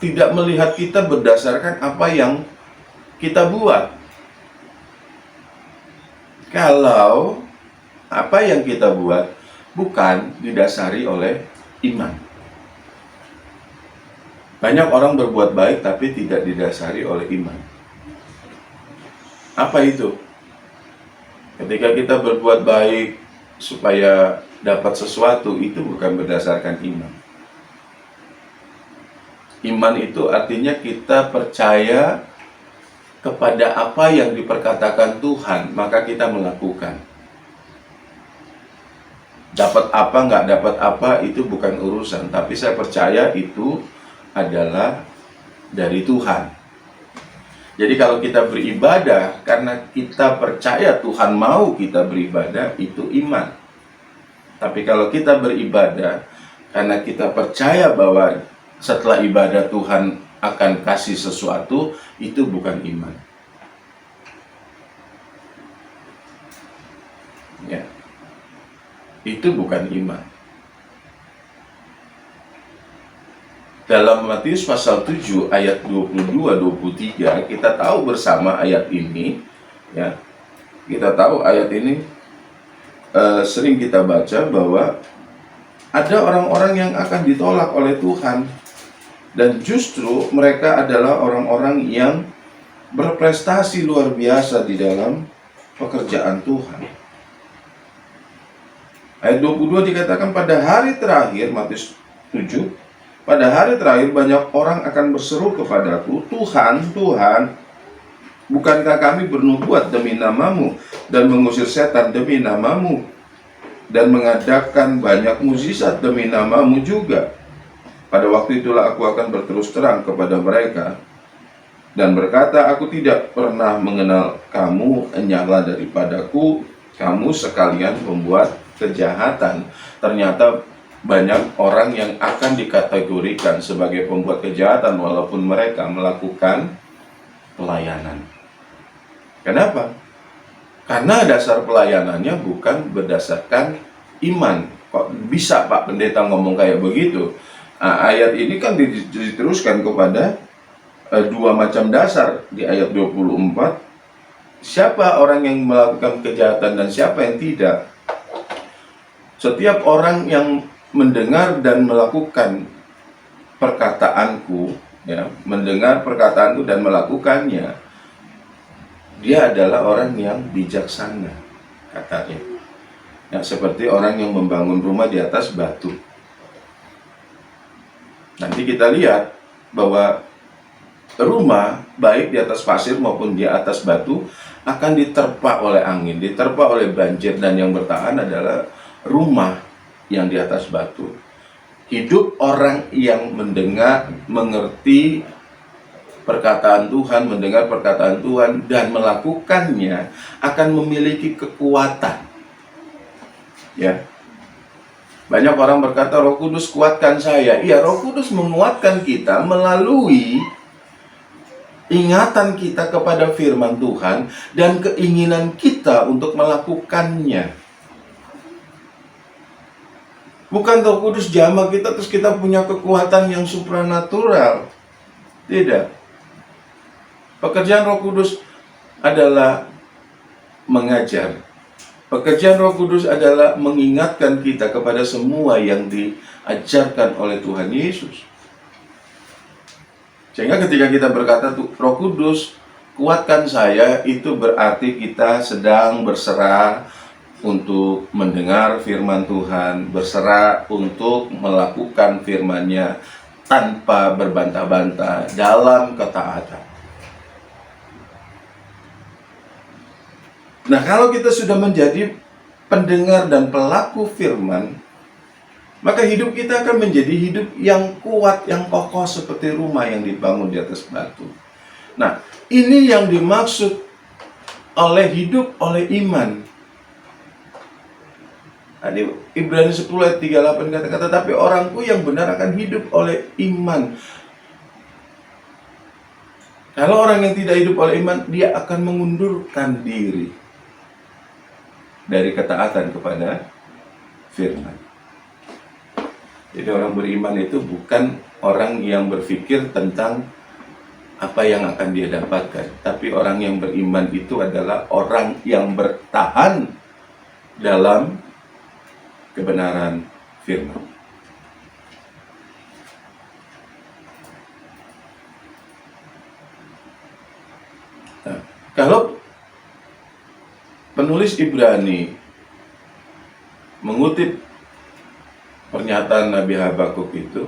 S2: tidak melihat kita berdasarkan apa yang kita buat. Kalau apa yang kita buat bukan didasari oleh iman. Banyak orang berbuat baik tapi tidak didasari oleh iman. Apa itu? Ketika kita berbuat baik supaya dapat sesuatu, itu bukan berdasarkan iman. Iman itu artinya kita percaya kepada apa yang diperkatakan Tuhan, maka kita melakukan. Dapat apa, nggak dapat apa, itu bukan urusan. Tapi saya percaya itu adalah dari Tuhan. Jadi kalau kita beribadah karena kita percaya Tuhan mau kita beribadah, itu iman. Tapi kalau kita beribadah karena kita percaya bahwa setelah ibadah Tuhan akan kasih sesuatu, itu bukan iman. Ya. Itu bukan iman. Dalam Matius pasal 7 ayat 22-23 kita tahu bersama ayat ini, ya. Kita tahu ayat ini sering kita baca bahwa ada orang-orang yang akan ditolak oleh Tuhan, dan justru mereka adalah orang-orang yang berprestasi luar biasa di dalam pekerjaan Tuhan. Ayat 22 dikatakan pada hari terakhir, Matius 7, pada hari terakhir banyak orang akan berseru kepadaku, Tuhan, Tuhan, bukankah kami bernubuat demi namamu dan mengusir setan demi namamu dan mengadakan banyak mukjizat demi namamu juga? Pada waktu itulah aku akan berterus terang kepada mereka dan berkata, aku tidak pernah mengenal kamu, enyahlah daripadaku, kamu sekalian membuat kejahatan. Ternyata banyak orang yang akan dikategorikan sebagai pembuat kejahatan walaupun mereka melakukan pelayanan. Kenapa? Karena dasar pelayanannya bukan berdasarkan iman. Kok bisa Pak Pendeta ngomong kayak begitu? Nah, ayat ini kan diteruskan kepada dua macam dasar di ayat 24. Siapa orang yang melakukan kejahatan dan siapa yang tidak? Setiap orang yang mendengar dan melakukan perkataanku, ya, mendengar perkataanku dan melakukannya, dia adalah orang yang bijaksana, katanya. Ya, seperti orang yang membangun rumah di atas batu. Nanti kita lihat bahwa rumah baik di atas pasir maupun di atas batu akan diterpa oleh angin, diterpa oleh banjir, dan yang bertahan adalah rumah yang di atas batu. Hidup orang yang mendengar, mengerti perkataan Tuhan, mendengar perkataan Tuhan, dan melakukannya akan memiliki kekuatan. Ya, banyak orang berkata, Roh Kudus kuatkan saya. Iya, Roh Kudus menguatkan kita melalui ingatan kita kepada firman Tuhan dan keinginan kita untuk melakukannya. Bukan Roh Kudus jamah kita terus kita punya kekuatan yang supranatural. Tidak. Pekerjaan Roh Kudus adalah mengajar. Pekerjaan Roh Kudus adalah mengingatkan kita kepada semua yang diajarkan oleh Tuhan Yesus. Sehingga ketika kita berkata, Roh Kudus kuatkan saya, itu berarti kita sedang berserah untuk mendengar firman Tuhan, berserah untuk melakukan firman-Nya tanpa berbantah-bantah dalam ketaatan. Nah, kalau kita sudah menjadi pendengar dan pelaku firman, maka hidup kita akan menjadi hidup yang kuat, yang kokoh seperti rumah yang dibangun di atas batu. Nah, ini yang dimaksud oleh hidup oleh iman. Tadi Ibrani 10 ayat 38 kata-kata, tapi orangku yang benar akan hidup oleh iman. Kalau orang yang tidak hidup oleh iman, dia akan mengundurkan diri dari ketaatan kepada firman. Jadi orang beriman itu bukan orang yang berpikir tentang apa yang akan dia dapatkan, tapi orang yang beriman itu adalah orang yang bertahan dalam kebenaran firman. Nah, kalau penulis Ibrani mengutip pernyataan Nabi Habakuk itu,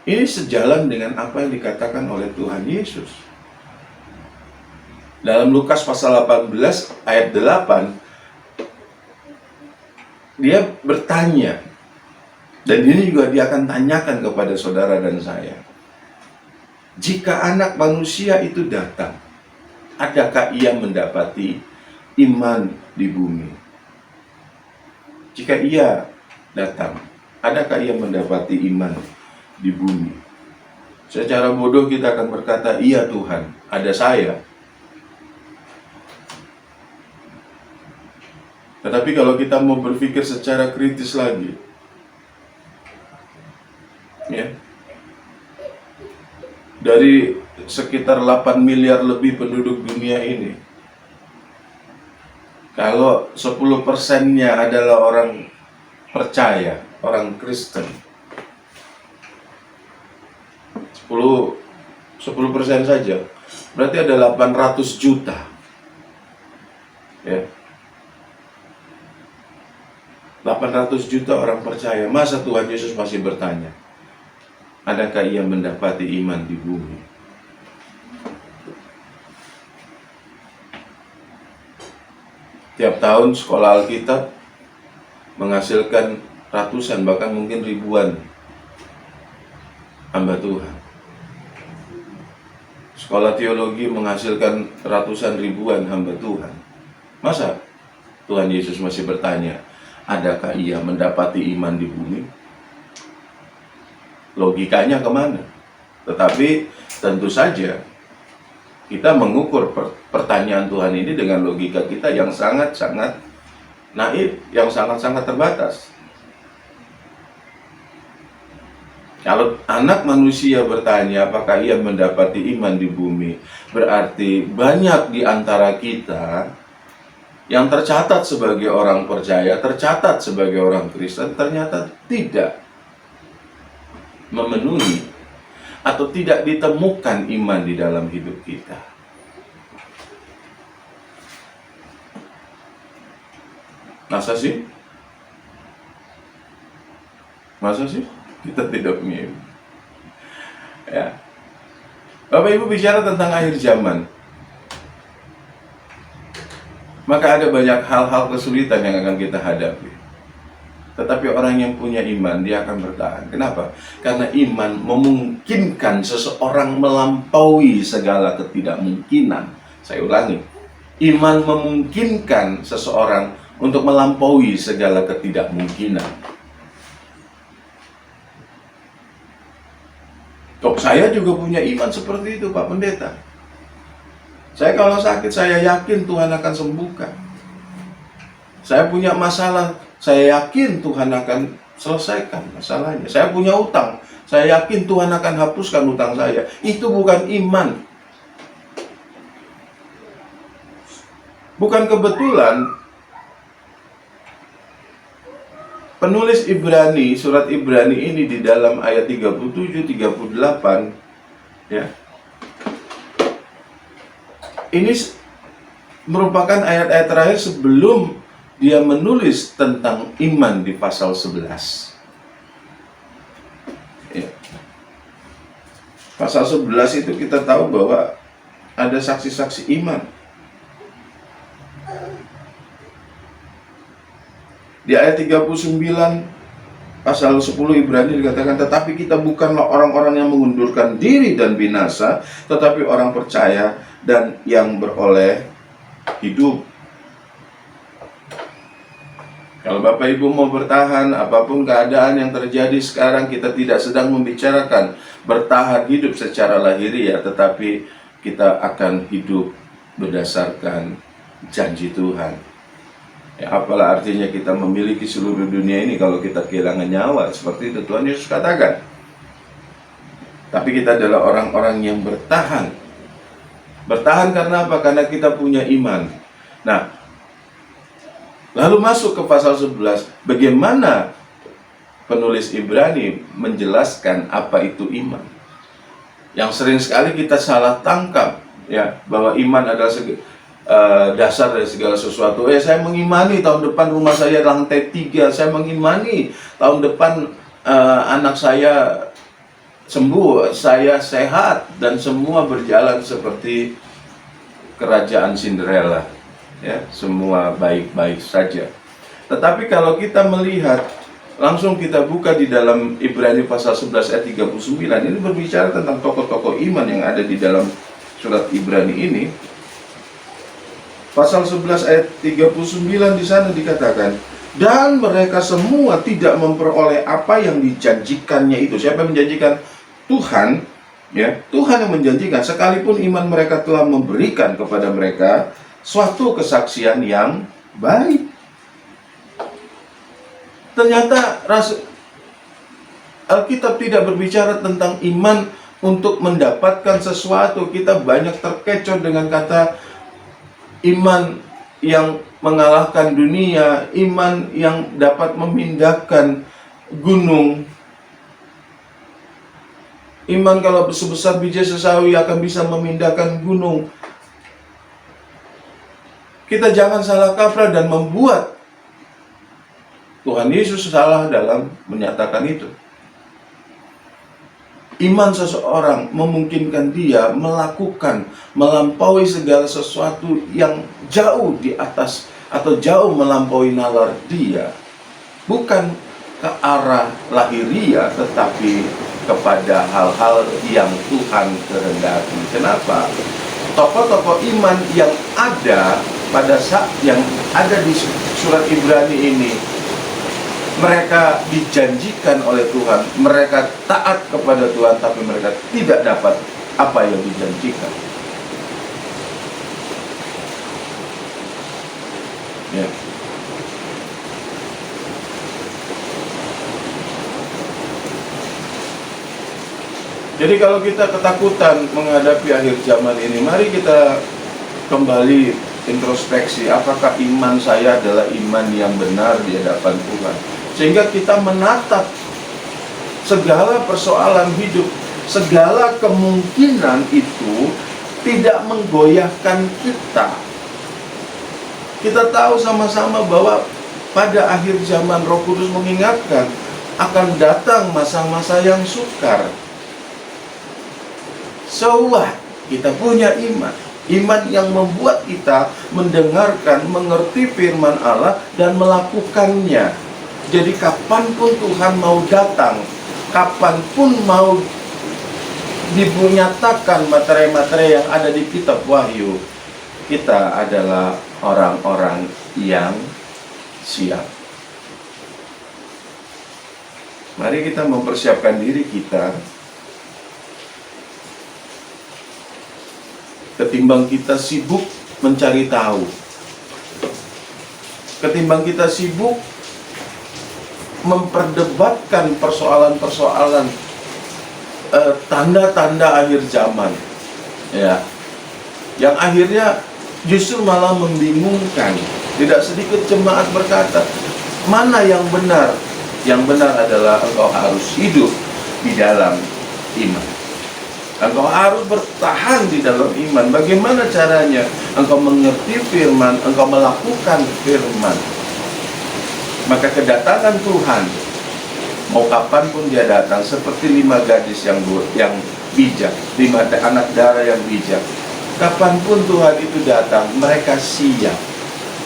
S2: ini sejalan dengan apa yang dikatakan oleh Tuhan Yesus. Dalam Lukas pasal 18 ayat 8, dia bertanya, dan ini juga dia akan tanyakan kepada saudara dan saya. Jika anak manusia itu datang, adakah ia mendapati iman di bumi? Jika ia datang, adakah ia mendapati iman di bumi? Secara bodoh kita akan berkata, iya Tuhan, ada saya. Tetapi kalau kita mau berpikir secara kritis lagi, ya, dari sekitar 8 miliar lebih penduduk dunia ini, kalau 10%-nya adalah orang percaya, orang Kristen, 10% saja, berarti ada 800 juta. Ya. 800 juta orang percaya. Masa Tuhan Yesus masih bertanya, adakah ia mendapati iman di bumi? Tiap tahun sekolah Alkitab menghasilkan ratusan, bahkan mungkin ribuan hamba Tuhan. Sekolah teologi menghasilkan ratusan ribuan hamba Tuhan. Masa Tuhan Yesus masih bertanya, adakah ia mendapati iman di bumi? Logikanya kemana? Tetapi tentu saja kita mengukur pertanyaan Tuhan ini dengan logika kita yang sangat-sangat naif, yang sangat-sangat terbatas. Kalau anak manusia bertanya apakah ia mendapati iman di bumi, berarti banyak di antara kita yang tercatat sebagai orang percaya, tercatat sebagai orang Kristen, ternyata tidak memenuhi atau tidak ditemukan iman di dalam hidup kita. Masa sih? Masa sih kita tidak punya iman? Ya. Bapak Ibu bicara tentang akhir zaman. maka ada banyak hal-hal kesulitan yang akan kita hadapi. Tetapi orang yang punya iman, dia akan bertahan. Kenapa? Karena iman memungkinkan seseorang melampaui segala ketidakmungkinan. Saya ulangi, iman memungkinkan seseorang untuk melampaui segala ketidakmungkinan. Kok saya juga punya iman seperti itu, Pak Pendeta? Saya kalau sakit, saya yakin Tuhan akan sembuhkan. Saya punya masalah, saya yakin Tuhan akan selesaikan masalahnya. Saya punya utang, saya yakin Tuhan akan hapuskan utang saya. Itu bukan iman. Bukan kebetulan penulis Ibrani, surat Ibrani ini di dalam ayat 37-38, ya, ini merupakan ayat-ayat terakhir sebelum dia menulis tentang iman di pasal 11. Ya. Pasal 11 itu kita tahu bahwa ada saksi-saksi iman. Di ayat 39 pasal 10 Ibrani dikatakan, tetapi kita bukanlah orang-orang yang mengundurkan diri dan binasa, tetapi orang percaya dan yang beroleh hidup. Kalau Bapak Ibu mau bertahan, apapun keadaan yang terjadi sekarang, kita tidak sedang membicarakan bertahan hidup secara lahiriah, tetapi kita akan hidup berdasarkan janji Tuhan. Ya, apalah artinya kita memiliki seluruh dunia ini kalau kita kehilangan nyawa, seperti itu Tuhan Yesus katakan. Tapi kita adalah orang-orang yang bertahan. Bertahan karena apa? Karena kita punya iman. Nah, lalu masuk ke pasal 11, bagaimana penulis Ibrani menjelaskan apa itu iman? Yang sering sekali kita salah tangkap, ya, bahwa iman adalah dasar dari segala sesuatu. Saya mengimani tahun depan rumah saya lantai 3, saya mengimani tahun depan anak saya sembuh, saya sehat, dan semua berjalan seperti kerajaan Cinderella. Ya, semua baik-baik saja. Tetapi kalau kita melihat, langsung kita buka di dalam Ibrani pasal 11 ayat 39, ini berbicara tentang tokoh-tokoh iman yang ada di dalam surat Ibrani ini. Pasal 11 ayat 39 di sana dikatakan, dan mereka semua tidak memperoleh apa yang dijanjikannya itu. Siapa yang menjanjikan? Tuhan, ya, Tuhan yang menjanjikan, sekalipun iman mereka telah memberikan kepada mereka suatu kesaksian yang baik. Ternyata Alkitab tidak berbicara tentang iman untuk mendapatkan sesuatu. Kita banyak terkecoh dengan kata iman yang mengalahkan dunia, iman yang dapat memindahkan gunung. Iman kalau sebesar biji sesawi akan bisa memindahkan gunung. Kita jangan salah kaprah dan membuat Tuhan Yesus salah dalam menyatakan itu. Iman seseorang memungkinkan dia melakukan, melampaui segala sesuatu yang jauh di atas atau jauh melampaui nalar dia. Bukan ke arah lahiriah, tetapi kepada hal-hal yang Tuhan kehendaki. Kenapa? Tokoh-tokoh iman yang ada pada saat yang ada di surat Ibrani ini, mereka dijanjikan oleh Tuhan, mereka taat kepada Tuhan, tapi mereka tidak dapat apa yang dijanjikan. Ya. Jadi kalau kita ketakutan menghadapi akhir zaman ini, mari kita kembali introspeksi, apakah iman saya adalah iman yang benar di hadapan Tuhan? Sehingga kita menatap segala persoalan hidup, segala kemungkinan itu tidak menggoyahkan kita. Kita tahu sama-sama bahwa pada akhir zaman Roh Kudus mengingatkan akan datang masa-masa yang sukar. So what? Kita punya iman. Iman yang membuat kita mendengarkan, mengerti firman Allah dan melakukannya. Jadi kapanpun Tuhan mau datang, kapanpun mau dinyatakan materi-materi yang ada di kitab Wahyu, kita adalah orang-orang yang siap. Mari kita mempersiapkan diri kita, ketimbang kita sibuk mencari tahu, ketimbang kita sibuk memperdebatkan persoalan-persoalan tanda-tanda akhir zaman, ya, yang akhirnya justru malah membingungkan. Tidak sedikit jemaat berkata, mana yang benar? Yang benar adalah engkau harus hidup di dalam iman. Engkau harus bertahan di dalam iman. Bagaimana caranya? Engkau mengerti firman, engkau melakukan firman. Maka kedatangan Tuhan, mau kapanpun dia datang, seperti 5 gadis yang bijak, 5 anak darah yang bijak. Kapanpun Tuhan itu datang, mereka siap.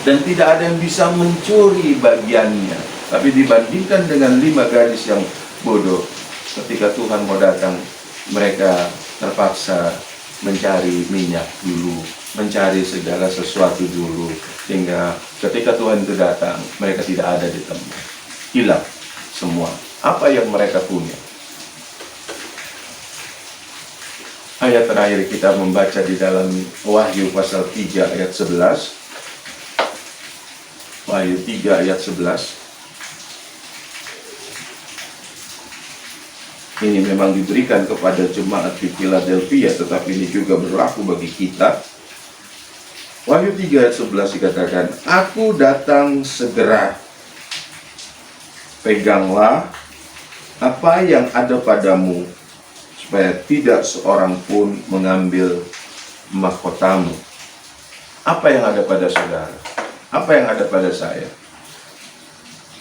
S2: Dan tidak ada yang bisa mencuri bagiannya. Tapi dibandingkan dengan 5 gadis yang bodoh, ketika Tuhan mau datang, mereka terpaksa mencari minyak dulu, mencari segala sesuatu dulu, sehingga ketika Tuhan itu datang, mereka tidak ada di tempat, hilang semua apa yang mereka punya. Ayat terakhir kita membaca di dalam Wahyu pasal 3 ayat 11. Wahyu 3 ayat 11. Ini memang diberikan kepada jemaat di Philadelphia, tetapi ini juga berlaku bagi kita. Wahyu 3 ayat 11 dikatakan, aku datang segera, peganglah apa yang ada padamu, supaya tidak seorang pun mengambil mahkotamu. Apa yang ada pada saudara? Apa yang ada pada saya?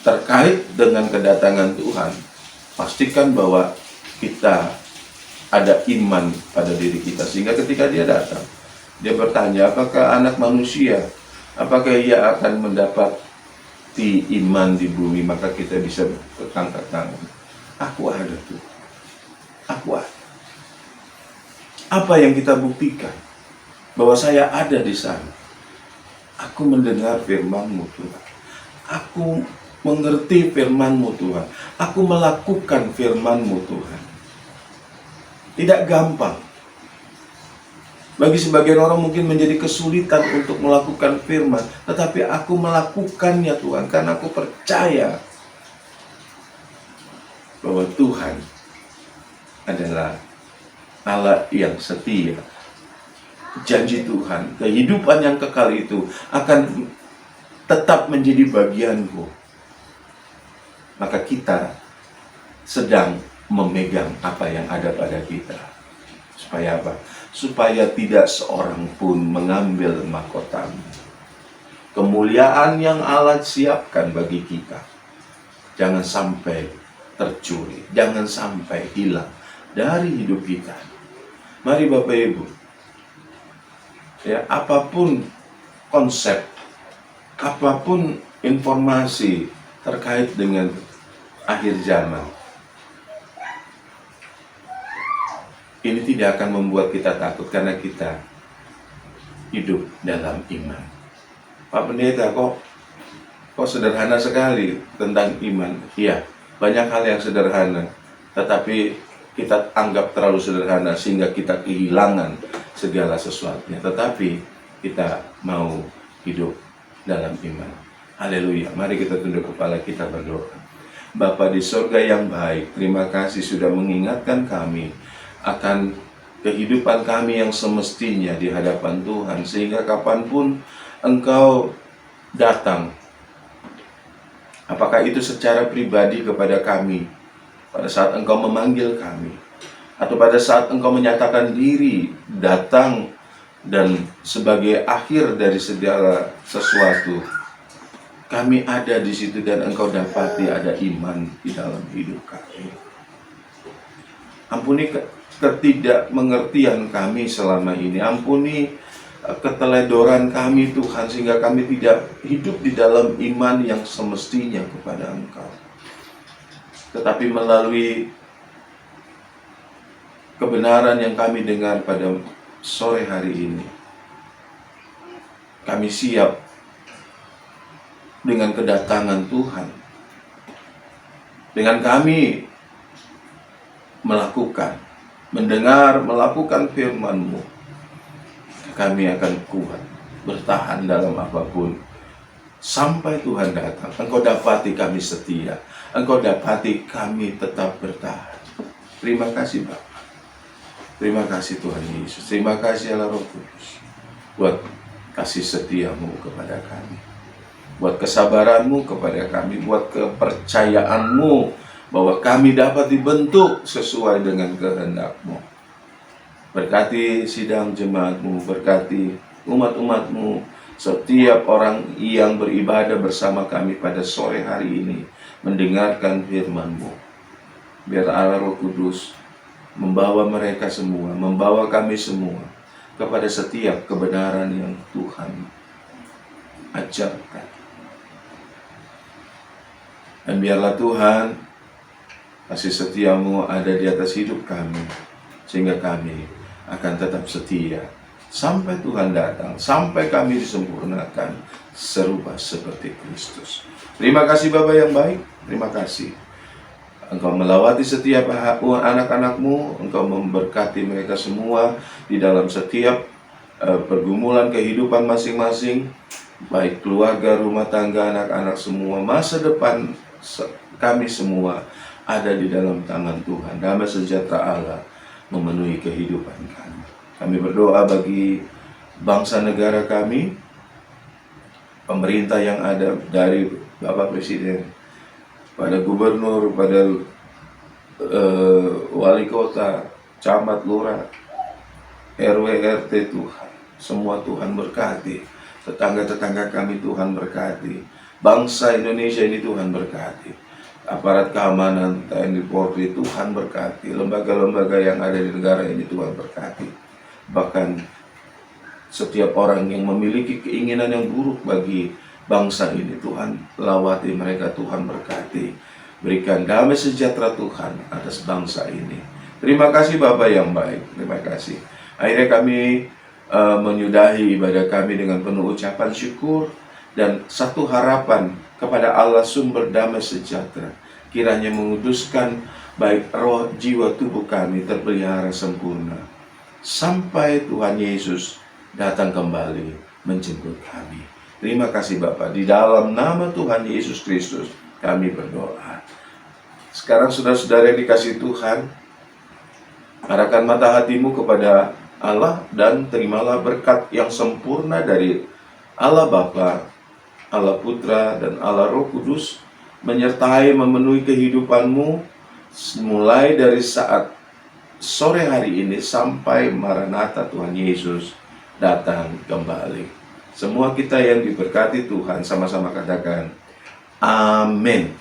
S2: Terkait dengan kedatangan Tuhan, pastikan bahwa kita ada iman pada diri kita, sehingga ketika dia datang, dia bertanya, apakah anak manusia, apakah ia akan mendapati iman di bumi? Maka kita bisa berangkat tangan, aku ada tuh, aku ada. Apa yang kita buktikan? Bahwa saya ada di sana. Aku mendengar firman-Mu Tuhan, aku mengerti firman-Mu Tuhan, aku melakukan firman-Mu Tuhan. Tidak gampang. Bagi sebagian orang mungkin menjadi kesulitan untuk melakukan firman, tetapi aku melakukannya Tuhan, karena aku percaya bahwa Tuhan adalah Allah yang setia. Janji Tuhan, kehidupan yang kekal itu akan tetap menjadi bagianku. Maka kita sedang memegang apa yang ada pada kita. Supaya apa? Supaya tidak seorang pun mengambil mahkotamu. Kemuliaan yang Allah siapkan bagi kita, jangan sampai tercuri, jangan sampai hilang dari hidup kita. Mari Bapak Ibu, ya, apapun konsep, apapun informasi terkait dengan akhir zaman, ini tidak akan membuat kita takut, karena kita hidup dalam iman. Pak Pendeta, kok sederhana sekali tentang iman? Iya, banyak hal yang sederhana, tetapi kita anggap terlalu sederhana sehingga kita kehilangan segala sesuatunya. Tetapi kita mau hidup dalam iman. Haleluya. Mari kita tunduk kepala, kita berdoa. Bapa di surga yang baik, terima kasih sudah mengingatkan kami akan kehidupan kami yang semestinya di hadapan Tuhan, sehingga kapanpun Engkau datang, apakah itu secara pribadi kepada kami, pada saat Engkau memanggil kami, atau pada saat Engkau menyatakan diri datang dan sebagai akhir dari segala sesuatu, kami ada di situ dan Engkau dapati ada iman di dalam hidup kami. Ampuni ketidakmengertian kami selama ini. Ampuni keteledoran kami Tuhan, sehingga kami tidak hidup di dalam iman yang semestinya kepada Engkau. Tetapi melalui kebenaran yang kami dengar pada sore hari ini, kami siap dengan kedatangan Tuhan. Dengan kami mendengar, melakukan firman-Mu, kami akan kuat, bertahan dalam apapun, sampai Tuhan datang. Engkau dapati kami setia, Engkau dapati kami tetap bertahan. Terima kasih Bapa. Terima kasih Tuhan Yesus. Terima kasih Allah Roh Kudus, buat kasih setia-Mu kepada kami, buat kesabaran-Mu kepada kami, buat kepercayaan-Mu bahwa kami dapat dibentuk sesuai dengan kehendak-Mu. Berkati sidang jemaat-Mu, berkati umat-umat-Mu, setiap orang yang beribadah bersama kami pada sore hari ini, mendengarkan firman-Mu. Biar Allah Roh Kudus membawa mereka semua, membawa kami semua kepada setiap kebenaran yang Tuhan ajarkan. Dan biarlah Tuhan, kasih setia-Mu ada di atas hidup kami, sehingga kami akan tetap setia sampai Tuhan datang, sampai kami disempurnakan serupa seperti Kristus. Terima kasih Bapa yang baik, terima kasih. Engkau melawati setiap anak-anak-Mu, Engkau memberkati mereka semua di dalam setiap pergumulan kehidupan masing-masing, baik keluarga, rumah tangga, anak-anak semua. Masa depan kami semua ada di dalam tangan Tuhan. Damai sejahtera Allah memenuhi kehidupan kami. Kami berdoa bagi bangsa negara kami, pemerintah yang ada, dari Bapak Presiden, pada gubernur, pada wali kota, camat, lurah, RW, RT, Tuhan. Semua Tuhan berkati. Tetangga-tetangga kami Tuhan berkati. Bangsa Indonesia ini Tuhan berkati. Aparat keamanan, TNI, Polri, Tuhan berkati. Lembaga-lembaga yang ada di negara ini Tuhan berkati. Bahkan setiap orang yang memiliki keinginan yang buruk bagi bangsa ini, Tuhan lawati mereka, Tuhan berkati. Berikan damai sejahtera Tuhan atas bangsa ini. Terima kasih Bapa yang baik, terima kasih. Akhirnya kami menyudahi ibadah kami dengan penuh ucapan syukur dan satu harapan kepada Allah sumber damai sejahtera. Kiranya menguduskan baik roh, jiwa, tubuh kami terpelihara sempurna sampai Tuhan Yesus datang kembali menjemput kami. Terima kasih Bapa, di dalam nama Tuhan Yesus Kristus kami berdoa. Sekarang saudara-saudara yang dikasihi Tuhan, arahkan mata hatimu kepada Allah dan terimalah berkat yang sempurna dari Allah Bapa, Allah Putra, dan Allah Roh Kudus menyertai memenuhi kehidupanmu mulai dari saat sore hari ini sampai Maranatha Tuhan Yesus datang kembali. Semua kita yang diberkati Tuhan sama-sama katakan amin.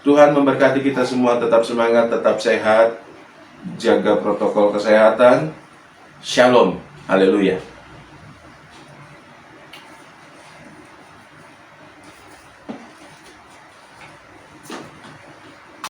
S2: Tuhan memberkati kita semua, tetap semangat, tetap sehat, jaga protokol kesehatan. Shalom, haleluya.